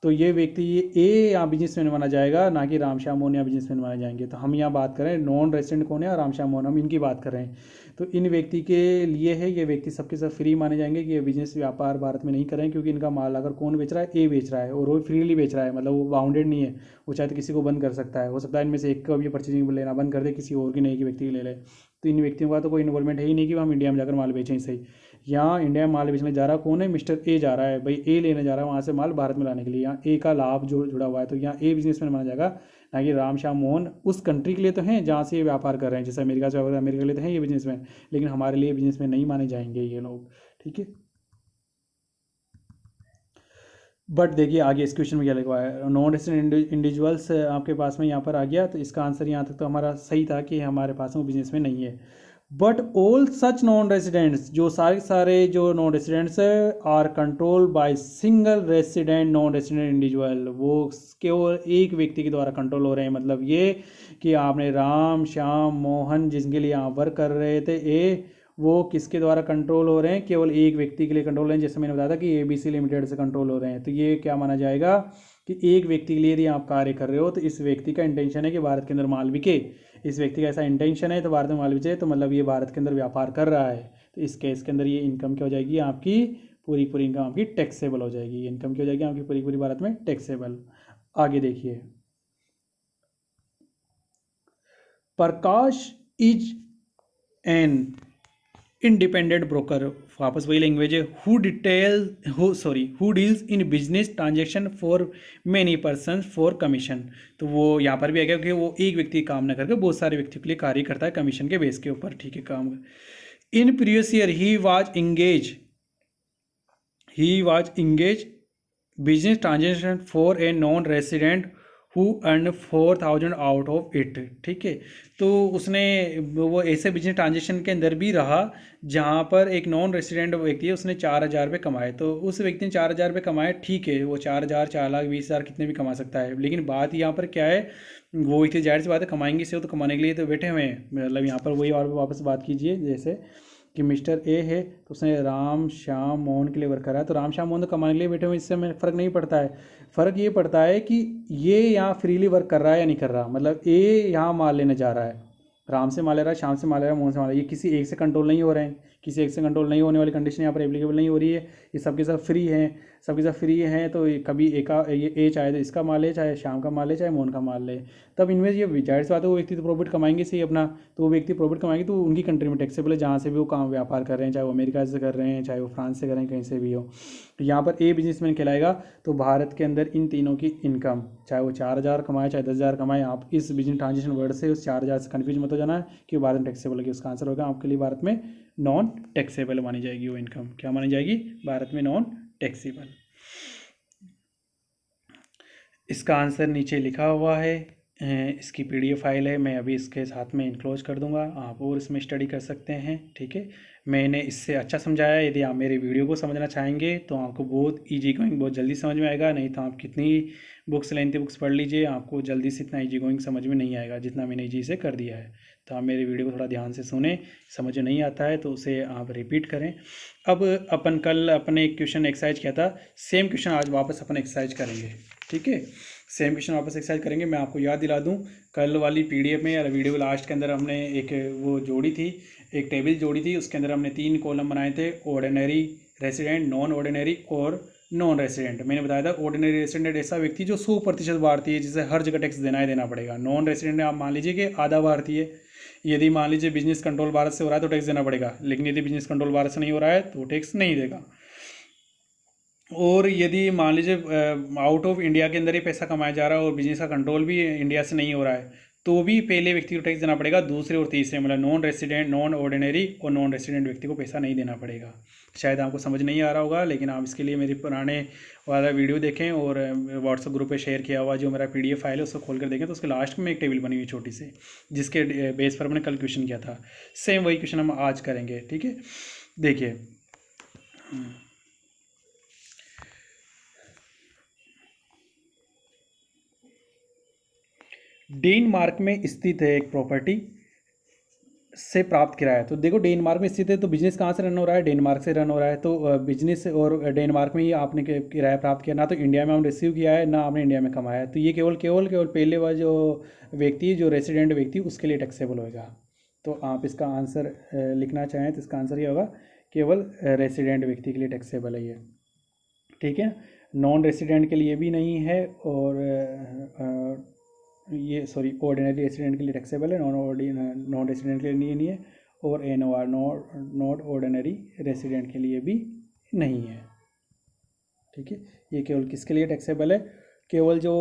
तो ये व्यक्ति ये ए यहाँ बिजनेसमैन माना जाएगा, ना कि राम श्याम मोहन यहाँ बिजनेसमैन माने जाएंगे। तो हम यहाँ बात कर रहे हैं नॉन रेसिडेंट कौन है, राम श्याम मोहन, हम इनकी बात कर रहे हैं। तो इन व्यक्ति के लिए है, ये व्यक्ति सबके सब फ्री माने जाएंगे कि ये बिजनेस व्यापार भारत में नहीं करें, क्योंकि इनका माल अगर कौन बेच रहा है, ए बेच रहा है, और वो फ्रीली बेच रहा है, मतलब वो बाउंडेड नहीं है, वो चाहे तो किसी को बंद कर सकता है। हो सकता है इनमें से एक को भी परचेजिंग लेना बंद कर दे, किसी और की नहीं, कि व्यक्ति ले ले। तो इन व्यक्तियों का तो कोई इन्वॉल्वमेंट है ही नहीं कि हम इंडिया में जाकर माल बेचें। सही, यहाँ इंडिया में माल बेचने जा रहा कौन है, मिस्टर ए जा रहा है, भाई ए लेने जा रहा है वहाँ से माल भारत में लाने के लिए, यहाँ ए का लाभ जो जुड़ा हुआ है, तो यहाँ ए बिजनेसमैन माना जाएगा, ना कि राम श्याम मोहन। उस कंट्री के लिए तो हैं जहाँ से ये व्यापार कर रहे हैं, जैसे अमेरिका से व्यापार, अमेरिका के लिए तो हैं ये बिजनेसमैन, लेकिन हमारे लिए बिजनेसमैन नहीं माने जाएंगे ये लोग। ठीक है, बट देखिए आगे इस क्वेश्चन में क्या लिखा है, नॉन रेसिडेंट इंडिविजुअल्स आपके पास में यहाँ पर आ गया, तो इसका आंसर यहाँ तक तो हमारा सही था कि हमारे पास में बिजनेस में नहीं है। But all such non residents, जो सारे सारे जो नॉन रेसिडेंट्स है, are control by single resident non resident individual, वो केवल एक व्यक्ति के द्वारा कंट्रोल हो रहे हैं। मतलब ये कि आपने राम श्याम मोहन जिसके लिए आप वर्क कर रहे थे वो किसके द्वारा कंट्रोल हो रहे हैं, केवल एक व्यक्ति के लिए कंट्रोल है। जैसे मैंने बताया था कि एबीसी लिमिटेड से कंट्रोल हो रहे हैं। तो ये क्या माना जाएगा कि एक व्यक्ति के लिए यदि आप कार्य कर रहे हो, तो इस व्यक्ति का इंटेंशन है कि भारत के अंदर माल बिके, इस व्यक्ति का ऐसा इंटेंशन है तो भारत में माल बिके, तो मतलब ये भारत के अंदर व्यापार कर रहा है। तो इस केस के अंदर ये इनकम क्या हो जाएगी, आपकी पूरी पूरी इनकम आपकी टैक्सेबल हो जाएगी। इनकम क्या हो जाएगी आपकी पूरी पूरी भारत में टैक्सेबल। आगे देखिए, प्रकाश इज एन इंडिपेंडेंट ब्रोकर, वापस वही लैंग्वेज है, who deals in business transaction for many person for commission. तो वो यहाँ पर भी आ गया कि वो एक व्यक्ति काम ना करके बहुत सारे व्यक्तियों के लिए कार्य करता है कमीशन के बेस के ऊपर। ठीक है, काम। In previous year he was engage business transaction for a non resident who earn 4000 out of it. ठीक है, तो उसने वो ऐसे बिजनेस ट्रांजेक्शन के अंदर भी रहा जहाँ पर एक नॉन रेसिडेंट व्यक्ति है, उसने 4000 रुपये कमाए। तो उस व्यक्ति ने 4000 रुपये कमाए, ठीक है, वो 4000 4,20,000 कितने भी कमा सकता है। लेकिन बात यहाँ पर क्या है, वो इतनी जाहिर सी बात है, कमाएंगे से, तो कमाने के लिए तो बैठे हुए हैं। मतलब यहाँ पर वही और वापस बात कीजिए, जैसे कि मिस्टर ए है तो उसने राम श्याम मोहन के लिए वर्क करा है, तो राम श्याम मोहन तो कमाने के लिए बैठे हुए, इससे हमें फ़र्क नहीं पड़ता है। फ़र्क ये पड़ता है कि ये यहाँ फ्रीली वर्क कर रहा है या नहीं कर रहा। मतलब ए यहाँ माल लेने जा रहा है, राम से माल ले रहा है, श्याम से माल ले रहा है, मोहन से माल ले रहा है, ये किसी एक से कंट्रोल नहीं हो रहे हैं, किसी एक से कंट्रोल नहीं होने वाली कंडीशन यहाँ पर एप्लीकेबल नहीं हो रही है, ये सबके सब फ्री हैं, सबके सब फ्री हैं, तो कभी ये ए चाहे तो इसका माल ले, चाहे श्याम का माल ले, चाहे मोहन का माल ले, तब इनमें ये जाहिर सी बात है वो व्यक्ति तो प्रॉफिट कमाएंगे सही अपना, तो वो व्यक्ति प्रॉफिट कमाएंगे तो उनकी कंट्री में टैक्सेबल है जहाँ से भी वो काम व्यापार कर रहे हैं, चाहे वो अमेरिका से कर रहे हैं, चाहे वो फ्रांस से कर रहे हैं, कहीं से भी हो। यहाँ पर ए बिजनेसमैन कहलाएगा तो भारत के अंदर इन तीनों की इनकम, चाहे वो 4,000 कमाए चाहे 10,000 कमाए, आप इस बिजनेस ट्रांजेक्शन वर्ड से उस 4,000 से कन्फ्यूज मत हो जाना है कि भारत में टैक्सेबल है, कि उसका आंसर होगा आपके लिए भारत में नॉन टैक्सेबल मानी जाएगी वो इनकम। क्या मानी जाएगी? भारत में नॉन टैक्सेबल। इसका आंसर नीचे लिखा हुआ है, इसकी पीडीएफ फाइल है, मैं अभी इसके साथ में इनक्लोज कर दूंगा, आप और इसमें स्टडी कर सकते हैं। ठीक है, मैंने इससे अच्छा समझाया, यदि आप मेरे वीडियो को समझना चाहेंगे तो आपको बहुत इजी गोइंग बहुत जल्दी समझ में आएगा, नहीं तो आप कितनी बुक्स लेंथी बुक्स पढ़ लीजिए, आपको जल्दी से इतना इजी गोइंग समझ में नहीं आएगा जितना मैंने इजी से कर दिया है। तो आप मेरे वीडियो को थोड़ा ध्यान से सुने, समझ में नहीं आता है तो उसे आप रिपीट करें। अब अपन कल अपने एक क्वेश्चन एक्सरसाइज किया था, सेम क्वेश्चन आज वापस अपन एक्सरसाइज करेंगे। ठीक है, सेम क्वेश्चन वापस एक्सरसाइज करेंगे। मैं आपको याद दिला दूं, कल वाली पीडीएफ में या वीडियो लास्ट के अंदर हमने एक वो जोड़ी थी, एक टेबल जोड़ी थी, उसके अंदर हमने 3 कॉलम बनाए थे, ऑर्डिनरी, रेसिडेंट, नॉन ऑर्डिनरी और नॉन रेसिडेंट। मैंने बताया था ऑर्डिनरी रेसिडेंट ऐसा व्यक्ति जो 100% भारतीय है, जिसे हर जगह टैक्स देना ही देना पड़ेगा। नॉन रेसिडेंट आप मान लीजिए कि आधा भारतीय है, यदि मान लीजिए बिजनेस कंट्रोल भारत से हो रहा है तो टैक्स देना पड़ेगा, लेकिन यदि बिजनेस कंट्रोल भारत से नहीं हो रहा है तो टैक्स नहीं देगा। और यदि मान लीजिए आउट ऑफ इंडिया के अंदर ही पैसा कमाया जा रहा है और बिजनेस का कंट्रोल भी इंडिया से नहीं हो रहा है, तो भी पहले व्यक्ति को टैक्स देना पड़ेगा, दूसरे और तीसरे मतलब नॉन रेसिडेंट, नॉन ऑर्डिनरी और नॉन रेसिडेंट व्यक्ति को पैसा नहीं देना पड़ेगा। शायद आपको समझ नहीं आ रहा होगा, लेकिन आप इसके लिए मेरे पुराने वाला वीडियो देखें और व्हाट्सएप ग्रुप पे शेयर किया हुआ जो मेरा पीडीएफ फाइल है उसको खोल कर देखें, तो उसके लास्ट में एक टेबल बनी हुई छोटी सी, जिसके बेस पर मैंने कल क्वेश्चन किया था। सेम वही क्वेश्चन हम आज करेंगे। ठीक है, देखिए डेनमार्क में स्थित है एक प्रॉपर्टी से प्राप्त किराया। तो देखो डेनमार्क में स्थित है तो बिजनेस कहाँ से रन हो रहा है? डेनमार्क से रन हो रहा है। तो बिजनेस और डेनमार्क में ही आपने किराया प्राप्त किया, ना तो इंडिया में हम रिसीव किया है ना आपने इंडिया में कमाया है। तो ये केवल केवल केवल पहले वाला जो व्यक्ति जो रेसिडेंट व्यक्ति उसके लिए टैक्सेबल होगा। तो आप इसका आंसर लिखना चाहें तो इसका आंसर ये होगा केवल रेसिडेंट व्यक्ति के लिए टैक्सेबल है ये। ठीक है, नॉन रेसिडेंट के लिए भी नहीं है, और ये सॉरी ऑर्डिनरी रेसिडेंट के लिए टैक्सेबल है, नॉन रेसिडेंट के लिए नहीं है, और NOR नॉट ऑर्डिनरी रेसिडेंट के लिए भी नहीं है। ठीक है, ये केवल किसके लिए टैक्सेबल है? केवल जो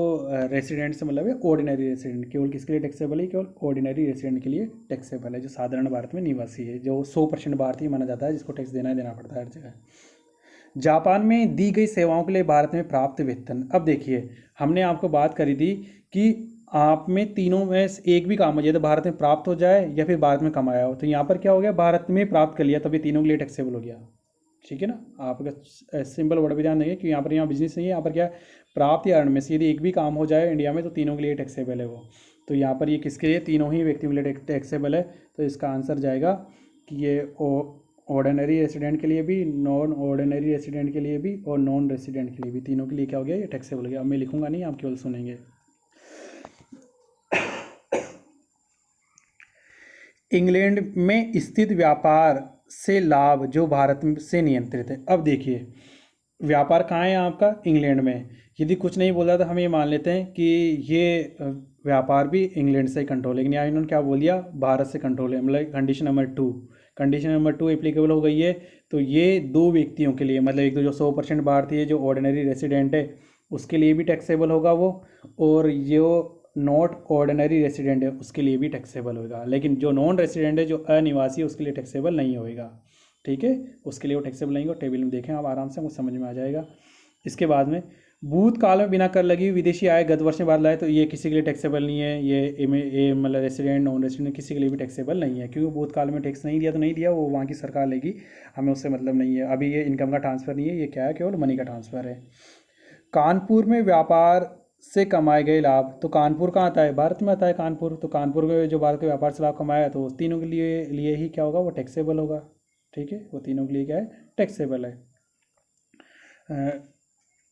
रेसिडेंट से मतलब है ऑर्डिनरी रेसिडेंट, केवल किसके लिए टैक्सेबल है? केवल ऑर्डिनरी रेसिडेंट के लिए टैक्सेबल है, जो साधारण भारत में निवासी है, जो 100% भारतीय माना जाता है, जिसको टैक्स देना ही देना पड़ता है हर जगह। जापान में दी गई सेवाओं के लिए भारत में प्राप्त वेतन। अब देखिए हमने आपको बात करी थी कि आप में तीनों में से एक भी काम हो जाए तो भारत में प्राप्त हो जाए या फिर भारत में कमाया हो, तो यहाँ पर क्या हो गया? भारत में प्राप्त कर लिया, तभी तीनों के लिए टैक्सेबल हो गया। ठीक है ना, आपका सिंपल वर्ड भी ध्यान देंगे कि यहाँ पर बिजनेस नहीं है, यहाँ पर क्या प्राप्त या अर्न में से यदि एक भी काम हो जाए इंडिया में तो तीनों के लिए टैक्सेबल है वो। तो यहाँ पर ये किसके लिए? तीनों ही व्यक्तियों के लिए टैक्सेबल है। तो इसका आंसर जाएगा कि ये ऑर्डिनरी रेसिडेंट के लिए भी, नॉन ऑर्डिनरी रेसिडेंट के लिए भी और नॉन रेसिडेंट के लिए भी, तीनों के लिए क्या हो गया? ये टैक्सेबल हो गया। अब मैं लिखूंगा नहीं, आप केवल सुनेंगे। इंग्लैंड में स्थित व्यापार से लाभ जो भारत से नियंत्रित है। अब देखिए व्यापार कहाँ है आपका? इंग्लैंड में। यदि कुछ नहीं बोला तो हम ये मान लेते हैं कि ये व्यापार भी इंग्लैंड से ही कंट्रोल है, लेकिन यहाँ इन्होंने क्या बोल दिया? भारत से कंट्रोल है, मतलब कंडीशन नंबर 2 एप्लीकेबल हो गई है। तो ये दो व्यक्तियों के लिए, मतलब एक तो जो 100% भारतीय जो ऑर्डिनरी रेसिडेंट है उसके लिए भी टैक्सेबल होगा वो, और जो नॉट ऑर्डिनरी रेसिडेंट है उसके लिए भी टैक्सेबल होगा, लेकिन जो नॉन रेसिडेंट है जो अनिवासी है उसके लिए टैक्सेबल नहीं होएगा। ठीक है, उसके लिए वो टैक्सेबल नहीं होगा। टेबल में देखें आप आराम से, आपको समझ में आ जाएगा। इसके बाद में भूतकाल में बिना कर लगी विदेशी आय गत वर्ष में बाद लाए, तो ये किसी के लिए टैक्सेबल नहीं है। ये मतलब रेसिडेंट नॉन रेसिडेंट किसी के लिए भी टैक्सेबल नहीं है, क्योंकि भूतकाल में टैक्स नहीं दिया तो नहीं दिया, वो वहाँ की सरकार लेगी, हमें उससे मतलब नहीं है। अभी ये इनकम का ट्रांसफ़र नहीं है, ये क्या है? केवल मनी का ट्रांसफ़र है। कानपुर में व्यापार से कमाए गए लाभ, तो कानपुर कहाँ आता है? भारत में आता है कानपुर। तो कानपुर में जो भारत के व्यापार से लाभ कमाया तो तीनों के लिए ही क्या होगा? वो टैक्सेबल होगा। ठीक है, वो तीनों के लिए क्या है? टैक्सेबल है।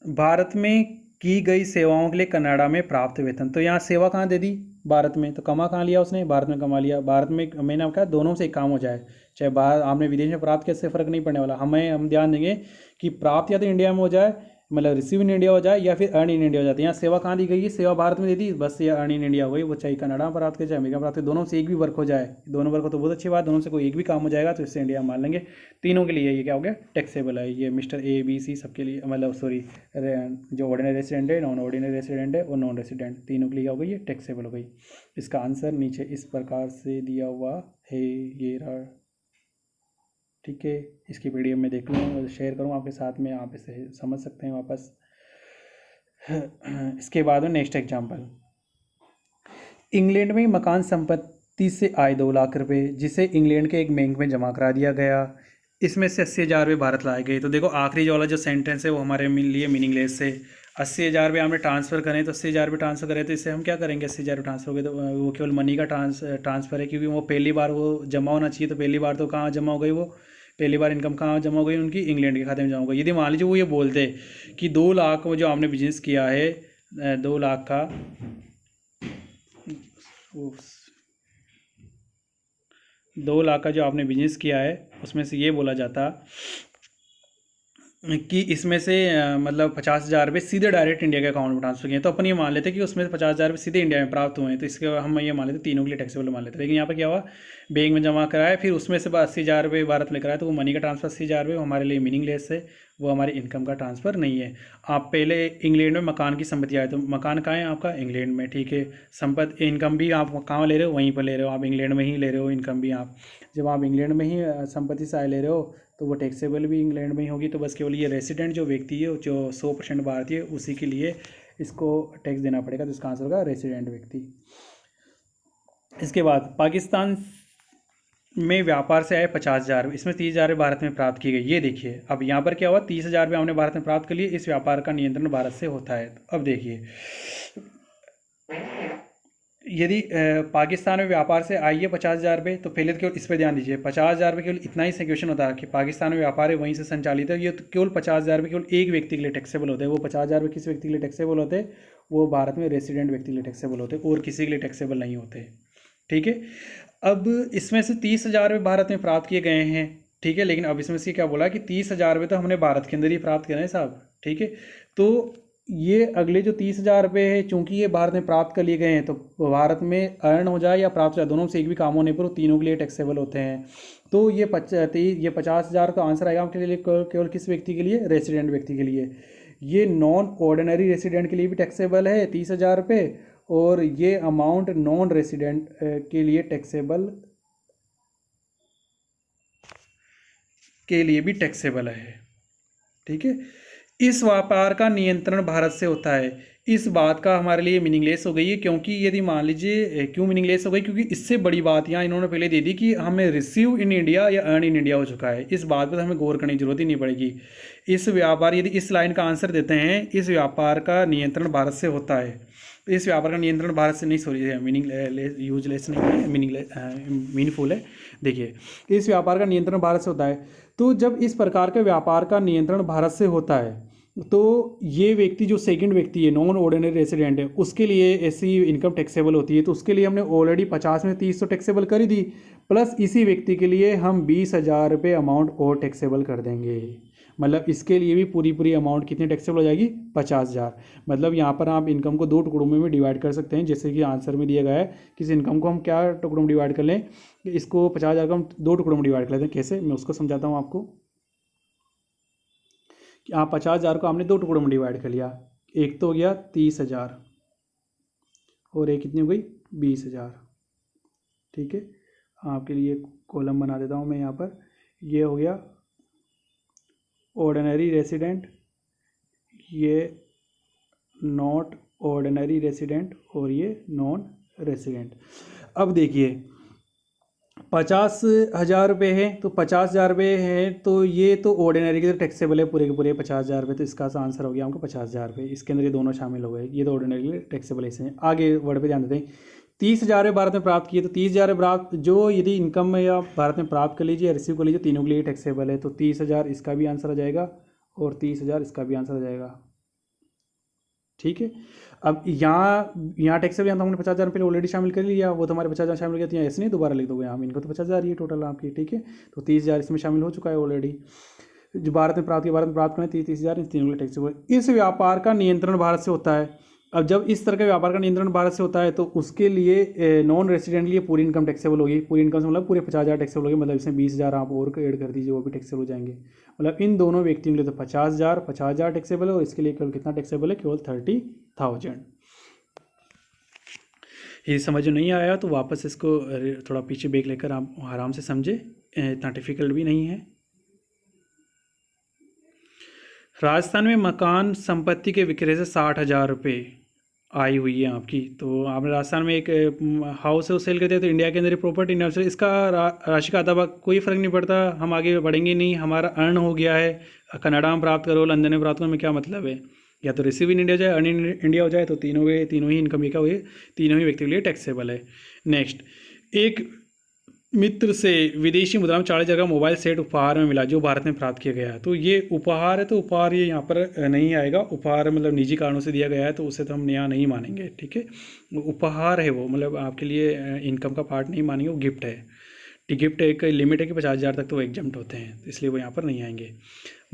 भारत में की गई सेवाओं के लिए कनाडा में प्राप्त वेतन, तो यहाँ सेवा कहाँ दे दी? भारत में, तो कमा कहाँ लिया उसने, भारत में कमा लिया। भारत में मैंने कहा दोनों से एक काम हो जाए, चाहे बाहर आपने विदेश में प्राप्त किया, इससे फ़र्क नहीं पड़ने वाला। हम ध्यान देंगे कि प्राप्त या तो इंडिया में हो जाए, मतलब रिसीव इन इंडिया हो जाए, या फिर अर्न इन इंडिया हो जाती है। यहाँ सेवा कहाँ दी गई है, सेवा भारत में दे दी, बस ये अर्न इन इंडिया हो गई। वो चाहे कनाडा में प्राप्त करे चाहे अमेरिका में प्राप्त करे, दोनों से एक भी वर्क हो जाए, दोनों वर्क हो तो बहुत अच्छी बात, दोनों से कोई एक भी काम हो जाएगा तो इससे इंडिया मान लेंगे। तीनों के लिए ये क्या हो गया, टैक्सेबल है। ये मिस्टर ए बी सी सबके लिए, मतलब सॉरी, जो ऑर्डिनरी रेसिडेंट है, नॉन ऑर्डिनरी रेसिडेंट है और नॉन रेसिडेंट, तीनों के लिए हो गई ये टैक्सेबल हो गई। इसका आंसर नीचे इस प्रकार से दिया हुआ है, ये रहा, ठीक है। इसकी पीडीएफ में देख लूँ और शेयर करूँ आपके साथ में, आप इसे समझ सकते हैं वापस। इसके बाद में नेक्स्ट एग्जांपल, इंग्लैंड में मकान संपत्ति से आए 2 लाख रुपए, जिसे इंग्लैंड के एक बैंक में जमा करा दिया गया। इसमें से 80,000 रुपये भारत लाए गए। तो देखो आखिरी जो वाला जो सेंटेंस है वो हमारे लिए मीनिंगलेस है। 80,000 रुपये हमने ट्रांसफ़र करें, तो 80,000 रुपये ट्रांसफ़र करें तो इससे हम क्या करेंगे, 80,000 रुपये ट्रांसफ़र हो गए तो वो केवल मनी का ट्रांसफ़र है, क्योंकि वो पहली बार वो जमा होना चाहिए। तो पहली बार तो कहाँ जमा हो गई, वो पहली बार इनकम कहाँ जमा हो गई उनकी, इंग्लैंड के खाते में जमा हो गई। यदि मान लीजिए वो ये बोलते कि 2 लाख जो आपने बिजनेस किया है, 2 लाख का 2 लाख का जो आपने बिजनेस किया है, उसमें से ये बोला जाता कि इसमें से मतलब 50,000 रुपये सीधे डायरेक्ट इंडिया के अकाउंट में ट्रांसफर किए, तो अपन ये मान लेते हैं कि उसमें से 50,000 रुपये सीधे इंडिया में प्राप्त हुए हैं, तो इसके हम ये मान लेते तीनों के लिए टैक्सेबल मान लेते हैं। लेकिन यहाँ पर क्या हुआ, बैंक में जमा कराया, फिर उसमें से 80,000 रुपये भारत में कराया, तो वो मनी का ट्रांसफर 80,000 रुपये हमारे लिए मीनिंगलेस है, वो हमारी इनकम का ट्रांसफ़र नहीं है। आप पहले इंग्लैंड में मकान की संपत्ति आए, तो मकान कहाँ है आपका, इंग्लैंड में, ठीक है। संपत्ति इनकम भी आप कहाँ ले रहे हो, वहीं पर ले रहे हो, आप इंग्लैंड में ही ले रहे हो इनकम भी। आप जब आप इंग्लैंड में ही संपत्ति से आय ले रहे हो तो वो टैक्सेबल भी इंग्लैंड में ही होगी। तो बस केवल ये रेसिडेंट जो व्यक्ति है, जो 100% भारतीय है, उसी के लिए इसको टैक्स देना पड़ेगा। तो इसका आंसर होगा रेसिडेंट व्यक्ति। इसके बाद पाकिस्तान में व्यापार से आए 50,000, इसमें 30,000 भारत में प्राप्त की गई। ये देखिए अब यहाँ पर क्या हुआ, 30,000 रुपये हमने भारत में प्राप्त कर लिए, इस व्यापार का नियंत्रण भारत से होता है। अब देखिए यदि पाकिस्तान में व्यापार से आई है 50,000 रुपये, तो पहले तो केवल इस पर ध्यान दीजिए, 50,000 रुपये केवल इतना ही से क्वेश्चन होता है कि पाकिस्तान में व्यापार है वहीं से संचालित है, ये तो केवल 50,000 रुपये केवल एक व्यक्ति के लिए टैक्सेबल होते हैं। वो 50,000 रुपये किस व्यक्ति के लिए टैक्सेबल होते हैं, वो भारत में रेसिडेंट व्यक्ति के लिए टैक्सेबल होते हैं, और किसी के लिए टैक्सेबल नहीं होते, ठीक है। अब इसमें से 30,000 रुपये भारत में प्राप्त किए गए हैं, ठीक है। लेकिन अब इसमें से क्या बोला कि 30,000 रुपये तो हमने भारत के अंदर ही प्राप्त करे हैं साहब, ठीक है। तो ये अगले जो 30,000 रुपये है, चूंकि ये भारत में प्राप्त कर लिए गए हैं, तो भारत में अर्न हो जाए या प्राप्त हो जाए, दोनों से एक भी काम होने पर वो तीनों के लिए टैक्सेबल होते हैं। तो ये 50,000 का आंसर आएगा आपके लिए केवल किस व्यक्ति के लिए, रेसिडेंट व्यक्ति के लिए। ये नॉन ऑर्डिनरी रेसिडेंट के लिए भी टैक्सेबल है 30,000 रुपये, और ये अमाउंट नॉन रेसिडेंट के लिए टैक्सेबल भी टैक्सेबल है, ठीक है। इस व्यापार का नियंत्रण भारत से होता है। इस बात का हमारे लिए मीनिंगलेस हो गई है, क्योंकि यदि मान लीजिए क्यों मीनिंगलेस हो गई, क्योंकि इससे बड़ी बात यहाँ इन्होंने पहले दे दी कि हमें रिसीव इन इंडिया या अर्न इन इंडिया हो चुका है। इस बात पर हमें गौर करने की जरूरत ही नहीं पड़ेगी। इस व्यापार, यदि इस लाइन का आंसर देते हैं, इस व्यापार का नियंत्रण भारत से होता है, इस व्यापार का नियंत्रण भारत से नहीं, सॉरी मीनिंग यूजलेस नहीं है, मीनिंगफुल है। देखिए इस व्यापार का नियंत्रण भारत से होता है। तो जब इस प्रकार के व्यापार का नियंत्रण भारत से होता है, तो ये व्यक्ति जो सेकंड व्यक्ति है, नॉन ऑर्डिनरी रेसिडेंट है, उसके लिए ऐसी इनकम टैक्सेबल होती है। तो उसके लिए हमने ऑलरेडी 50 में 30 तो टैक्सेबल कर ही दी, प्लस इसी व्यक्ति के लिए हम 20,000 रुपये अमाउंट और टैक्सेबल कर देंगे। मतलब इसके लिए भी पूरी अमाउंट कितनी टैक्सेबल हो जाएगी, 50,000। मतलब यहाँ पर आप इनकम को 2 टुकड़ों में भी डिवाइड कर सकते हैं, जैसे कि आंसर में दिया गया है। किस इनकम को हम क्या टुकड़ों में डिवाइड कर लें, इसको 50,000 को हम 2 टुकड़ों में डिवाइड कर लेते हैं। कैसे, मैं उसको समझाता हूँ आपको। कि आप 50,000 को हमने 2 टुकड़ों में डिवाइड कर लिया, एक तो हो गया 30,000 और एक कितनी हो गई 20,000, ठीक है। आपके लिए कॉलम बना देता हूँ मैं यहाँ पर। ये हो गया ऑर्डिनरी रेसिडेंट, ये नॉट ऑर्डिनरी रेसिडेंट, और ये नॉन रेसिडेंट। अब देखिए 50,000 रुपये है, तो 50,000 रुपये है, तो ये तो ऑर्डिनरी के टैक्सेबल है पूरे के पूरे 50,000 रुपये। तो इसका आंसर हो गया हमको 50,000 रुपये। इसके अंदर ये दोनों शामिल हो गए, ये तो ऑर्डिनरी टैक्सेबल है। आगे वर्ड पे ध्यान देते हैं। 30,000 रुपये भारत में प्राप्त किए, तो 30,000 प्राप्त जो यदि इनकम या भारत में प्राप्त कर लीजिए या रिसीव कर लीजिए, तीनों के लिए टैक्सेबल है। तो 30,000 इसका भी आंसर आ जाएगा और 30,000 इसका भी आंसर आ जाएगा, ठीक है। अब यहाँ टैक्सेबल, यहाँ तो हमने 50,000 पहले ऑलरेडी शामिल कर लिया, वो तो हमारे 50,000 शामिल किया, तो यहाँ ऐसे नहीं दोबारा लिख दोगे, हम इनको तो 50,000 ही है टोटल आपकी, ठीक है। तो 30,000 इसमें शामिल हो चुका है ऑलरेडी। जो भारत में प्राप्त किया, भारत में प्राप्त करें 30,000, इन तीनों के टैक्सेबल। इस व्यापार का नियंत्रण भारत से होता है। अब जब इस तरह के व्यापार का नियंत्रण भारत से होता है तो उसके लिए नॉन रेसिडेंट लिए पूरी इनकम टैक्सेबल होगी। पूरी इनकम से मतलब पूरे 50,000 टैक्सेबल होगी, मतलब इसमें 20,000 आप और ऐड कर दीजिए, वो भी टैक्सेबल हो जाएंगे। मतलब इन दोनों व्यक्तियों के लिए तो 50,000 टैक्सेबल है, और इसके लिए केवल कितना टैक्सेबल है, केवल 30,000। ये समझ नहीं आया तो वापस इसको थोड़ा पीछे ब्रेक लेकर आप आराम से समझे, इतना डिफिकल्ट भी नहीं है। राजस्थान में मकान संपत्ति के विक्रय से 60,000 रुपये आई हुई है आपकी। तो आपने राजस्थान में एक हाउस है वो सेल करते हैं, तो इंडिया के अंदर ही प्रॉपर्टी इन्वेस्ट, इसका राशि का आधा भाग कोई फ़र्क नहीं पड़ता, हम आगे बढ़ेंगे नहीं, हमारा अर्न हो गया है। कनाडा में प्राप्त करो, लंदन में प्राप्त करो, में क्या मतलब है, या तो रिसीव इन इंडिया हो जाए, अर्न इन इंडिया हो जाए, तो तीनों ही इनकम क्या हुई, तीनों ही व्यक्ति के लिए टैक्सेबल है। नेक्स्ट, एक मित्र से विदेशी मुद्रा में 40,000 का मोबाइल सेट उपहार में मिला जो भारत में प्राप्त किया गया है। तो ये उपहार है, तो उपहार ये यहाँ पर नहीं आएगा। उपहार मतलब निजी कारणों से दिया गया है, तो उसे तो हम यहाँ नहीं मानेंगे, ठीक है। उपहार है वो, मतलब आपके लिए इनकम का पार्ट नहीं मानेंगे, वो गिफ्ट है। गिफ्ट एक लिमिट है कि 50,000 तक तो वो एग्जम्प्ट होते हैं, तो इसलिए वो यहाँ पर नहीं आएंगे।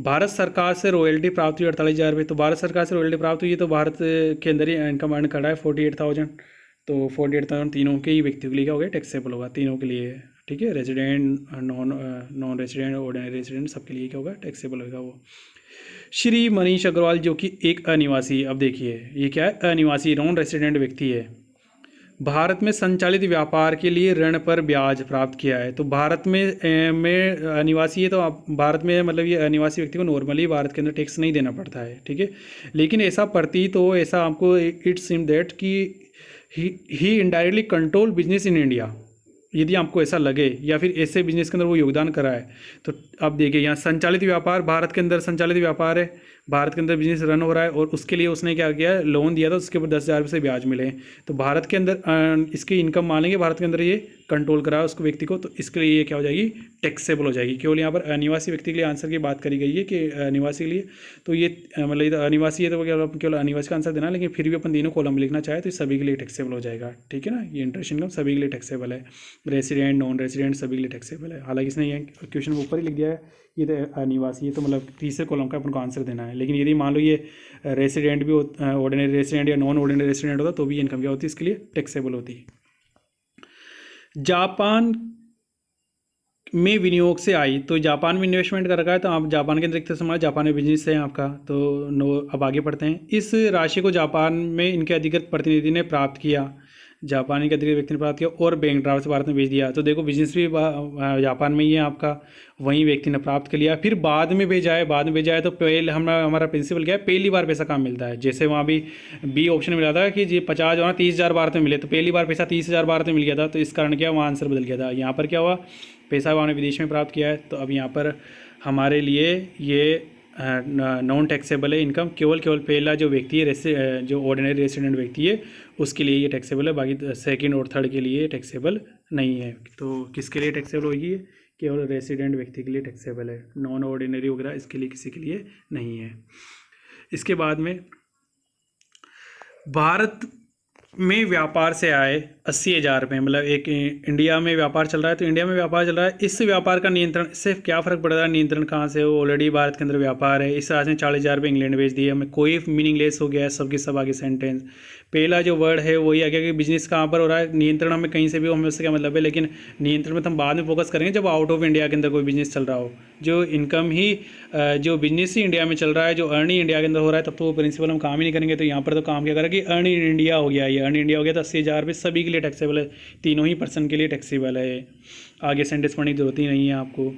भारत सरकार से रॉयल्टी प्राप्त हुई 48,000 रुपये। तो भारत सरकार से रॉयल्टी प्राप्त हुई, तो भारत के अंदर ही इनकम अर्न कर रहा है 48,000। तो 48,000 तीनों के ही व्यक्तियों के लिए क्या होगा, टैक्सेबल होगा, तीनों के लिए, ठीक है। Resident, non resident, ordinary resident, सबके लिए क्या होगा, टैक्सेबल होगा वो। श्री मनीष अग्रवाल जो कि एक अनिवासी, अब देखिए ये क्या है, अनिवासी नॉन रेजिडेंट व्यक्ति है, भारत में संचालित व्यापार के लिए ऋण पर ब्याज प्राप्त किया है। तो भारत में अनिवासी है, तो आप भारत में मतलब ये अनिवासी व्यक्ति को नॉर्मली भारत के अंदर टैक्स नहीं देना पड़ता है, ठीक है। लेकिन ऐसा प्रतीत हो, ऐसा आपको इट सीम दैट कि he indirectly control business in India, यदि आपको ऐसा लगे या फिर ऐसे बिजनेस के अंदर वो योगदान करा है, तो आप देखिए यहाँ संचालित व्यापार, भारत के अंदर संचालित व्यापार है, भारत के अंदर बिजनेस रन हो रहा है, और उसके लिए उसने क्या किया, लोन दिया था, उसके ऊपर 10,000 रुपये से ब्याज मिले। तो भारत के अंदर इसकी इनकम मान लेंगे, भारत के अंदर ये कंट्रोल करा है उसको व्यक्ति को, तो इसके लिए ये क्या हो जाएगी, टैक्सेबल हो जाएगी। केवल यहाँ पर अनिवासी व्यक्ति के लिए आंसर की बात करी गई है कि अनिवासी के लिए, तो ये मतलब ये अनिवासी है, तो केवल अनिवासी का आंसर देना, लेकिन फिर भी अपन तीनों कॉलम लिखना चाहे तो ये सभी के लिए टैक्सेबल हो जाएगा, ठीक है ना। ये इंटरेस्ट इनकम सभी के लिए टैक्सेबल है, रेसिडेंट, नॉन रेसिडेंट सभी के लिए टैक्सेबल है। हालांकि इसने ये क्वेश्चन ऊपर ही लिख दिया है, ये तो अनिवासी है, तो मतलब तीसरे कॉलम का अपन को आंसर देना है। लेकिन यदि मान लो ये रेसिडेंट भी ऑर्डिनरी रेसिडेंट या नॉन ऑर्डिनरी रेसिडेंट होता, तो भी इनकम क्या होती है, इसके लिए टैक्सेबल होती है। जापान में विनियोग से आई, तो जापान में इन्वेस्टमेंट कर रखा है, तो आप जापान के अंदर समाज, जापान में बिजनेस है आपका, तो अब आगे पढ़ते हैं। इस राशि को जापान में इनके अधिकृत प्रतिनिधि ने प्राप्त किया, जापानी के अधिकृत व्यक्ति ने प्राप्त किया और बैंक ड्राफ्ट से भारत में भेज दिया। तो देखो बिजनेस भी जापान में ही है आपका, वहीं व्यक्ति ने प्राप्त कर लिया, फिर बाद में भेजा है, तो पहले हमारा प्रिंसिपल क्या है, पहली बार पैसा कहाँ मिलता है। जैसे वहाँ भी बी ऑप्शन मिला था कि जी 50 और 30,000 भारत में मिले, तो पहली बार पैसा 30,000 भारत में मिल गया था, तो इस कारण क्या वहाँ आंसर बदल गया था। यहाँ पर क्या हुआ, पैसा वहाँ ने विदेश में प्राप्त किया है, तो अब यहाँ पर हमारे लिए ये नॉन टैक्सेबल है इनकम, केवल पहला जो व्यक्ति है, जो ऑर्डिनरी रेसिडेंट व्यक्ति है, उसके लिए ये टैक्सेबल है, बाकी सेकंड और थर्ड के लिए टैक्सेबल नहीं है। तो किसके लिए टैक्सेबल होगी, केवल रेसिडेंट व्यक्ति के लिए टैक्सेबल है, नॉन ऑर्डिनरी वगैरह इसके लिए किसी के लिए नहीं है। इसके बाद में भारत में व्यापार से आए 80,000 रुपये, मतलब एक इंडिया में व्यापार चल रहा है, तो इंडिया में व्यापार चल रहा है, इस व्यापार का नियंत्रण, इससे क्या फ़र्क पड़ रहा है, नियंत्रण कहाँ से हो, ऑलरेडी भारत के अंदर व्यापार है, इस राशि ने 40,000 रुपये इंग्लैंड भेज दिए, हमें कोई मीनिंगलेस हो गया है, सबके सब आगे सेंटेंस। पहला जो वर्ड है वही आ गया कि बिजनेस कहाँ पर हो रहा है, नियंत्रण हमें कहीं से भी हो, हमें उससे क्या मतलब है, लेकिन नियंत्रण में तो हम बाद में फोकस करेंगे जब आउट ऑफ इंडिया के अंदर कोई बिजनेस चल रहा हो। जो इनकम ही जो बिजनेस ही इंडिया में चल रहा है, जो अर्न ही इंडिया के अंदर हो रहा है, तब तो वो प्रिंसिपल हम काम ही नहीं करेंगे। तो यहाँ पर तो काम क्या करें कि अर्न इन इंडिया हो गया, ये अर्न इंडिया हो गया, तो 80,000 रुपये सभी के लिए टैक्सेबल है, तीनों ही पर्सन के लिए टैक्सेबल है। आगे सेंटेंस पढ़ने की जरूरत ही नहीं है आपको।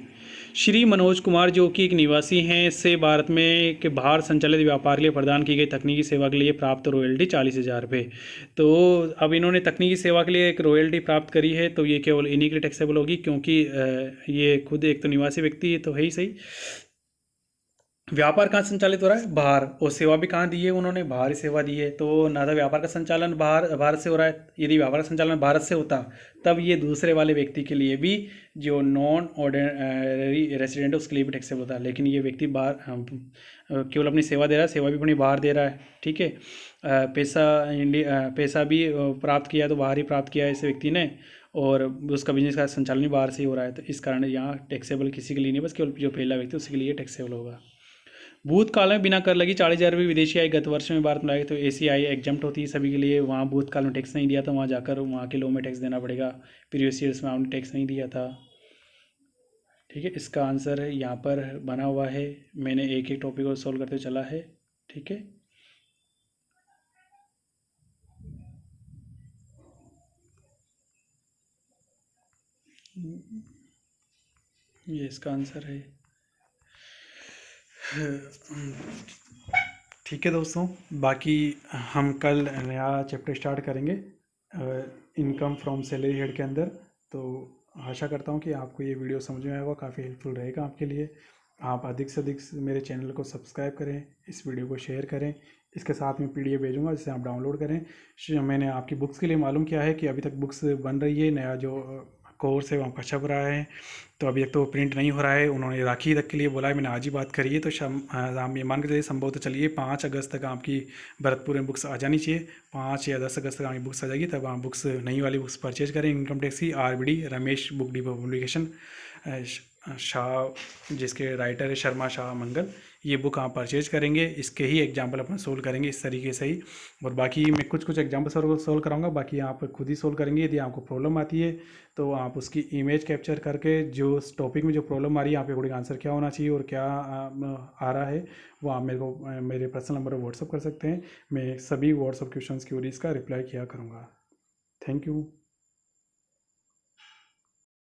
श्री मनोज कुमार जो कि एक निवासी हैं, से भारत में के बाहर संचालित व्यापार के लिए प्रदान की गई तकनीकी सेवा के लिए प्राप्त रॉयल्टी 40,000 रुपये। तो अब इन्होंने तकनीकी सेवा के लिए एक रॉयल्टी प्राप्त करी है, तो ये केवल इन्हीं के लिए टैक्सेबल होगी, क्योंकि ये खुद एक तो निवासी व्यक्ति है, तो है ही सही। व्यापार कहाँ संचालित हो रहा है, बाहर, और सेवा भी कहाँ दी है उन्होंने, बाहर ही सेवा दी है। तो ना तो व्यापार का संचालन भारत से हो रहा है, यदि व्यापार का संचालन भारत से होता तब ये दूसरे वाले व्यक्ति के लिए भी, जो नॉन ऑर्डिनरी रेसिडेंट है, उसके लिए भी टैक्सेबल होता है। लेकिन ये व्यक्ति बाहर केवल अपनी सेवा दे रहा है, सेवा भी अपनी बाहर दे रहा है, ठीक है। पैसा भी प्राप्त किया तो बाहर ही प्राप्त किया है इस व्यक्ति ने, और उसका बिजनेस का संचालन भी बाहर से ही हो रहा है, तो इस कारण यहाँ टैक्सेबल किसी के लिए नहीं, बस केवल जो पहला व्यक्ति उसी के लिए टैक्सेबल होगा। भूतकाल में बिना कर लगी 40,000 रुपये विदेशी आय गत वर्ष में भारत में आई, तो ऐसी आय एग्जम्प्ट होती है सभी के लिए। वहाँ भूतकाल में टैक्स नहीं दिया था, वहाँ जाकर वहाँ के लॉ में टैक्स देना पड़ेगा। प्रीवियस ईयर्स में आपने टैक्स नहीं दिया था। ठीक है, इसका आंसर है यहाँ पर बना हुआ है, मैंने एक एक टॉपिक को सॉल्व करते चला है। ठीक है, ये इसका आंसर है। ठीक है दोस्तों, बाकी हम कल नया चैप्टर स्टार्ट करेंगे इनकम फ्रॉम सैलरी हेड के अंदर। तो आशा करता हूँ कि आपको ये वीडियो समझ में आएगा, काफ़ी हेल्पफुल रहेगा आपके लिए। आप अधिक से अधिक मेरे चैनल को सब्सक्राइब करें, इस वीडियो को शेयर करें, इसके साथ में पीडीएफ भेजूंगा जिसे आप डाउनलोड करें। मैंने आपकी बुक्स के लिए मालूम किया है कि अभी तक बुक्स बन रही है, नया जो कोर्स है वो आपका छप रहा है, तो अभी तक तो प्रिंट नहीं हो रहा है। उन्होंने राखी तक के लिए बोला है, मैंने आज ही बात करी है, तो हम ये मान के चलिए संभव तो चलिए 5 अगस्त तक आपकी भरतपुर में बुक्स आ जानी चाहिए। 5 या 10 अगस्त तक आपकी बुक्स आ जाएगी, तब आप बुक्स नई वाली बुक्स परचेज करें। इनकम टैक्स की RBD Ramesh book depot publication Shah, जिसके राइटर है शर्मा शाह मंगल, ये बुक आप परचेज करेंगे। इसके ही एग्जाम्पल अपन सोल्व करेंगे इस तरीके से ही, और बाकी मैं कुछ एग्जाम्पल सोल्व कराऊंगा, बाकी आप खुद ही सोल्व करेंगे। यदि आपको प्रॉब्लम आती है तो आप उसकी इमेज कैप्चर करके जो टॉपिक में जो प्रॉब्लम आ रही है, आपके अकॉर्डिंग आंसर क्या होना चाहिए और क्या आ रहा है, वो आप मेरे को मेरे पर्सनल नंबर पर व्हाट्सअप कर सकते हैं। मैं सभी व्हाट्सअप क्वेश्चन की और इसका रिप्लाई किया करूँगा। Thank you.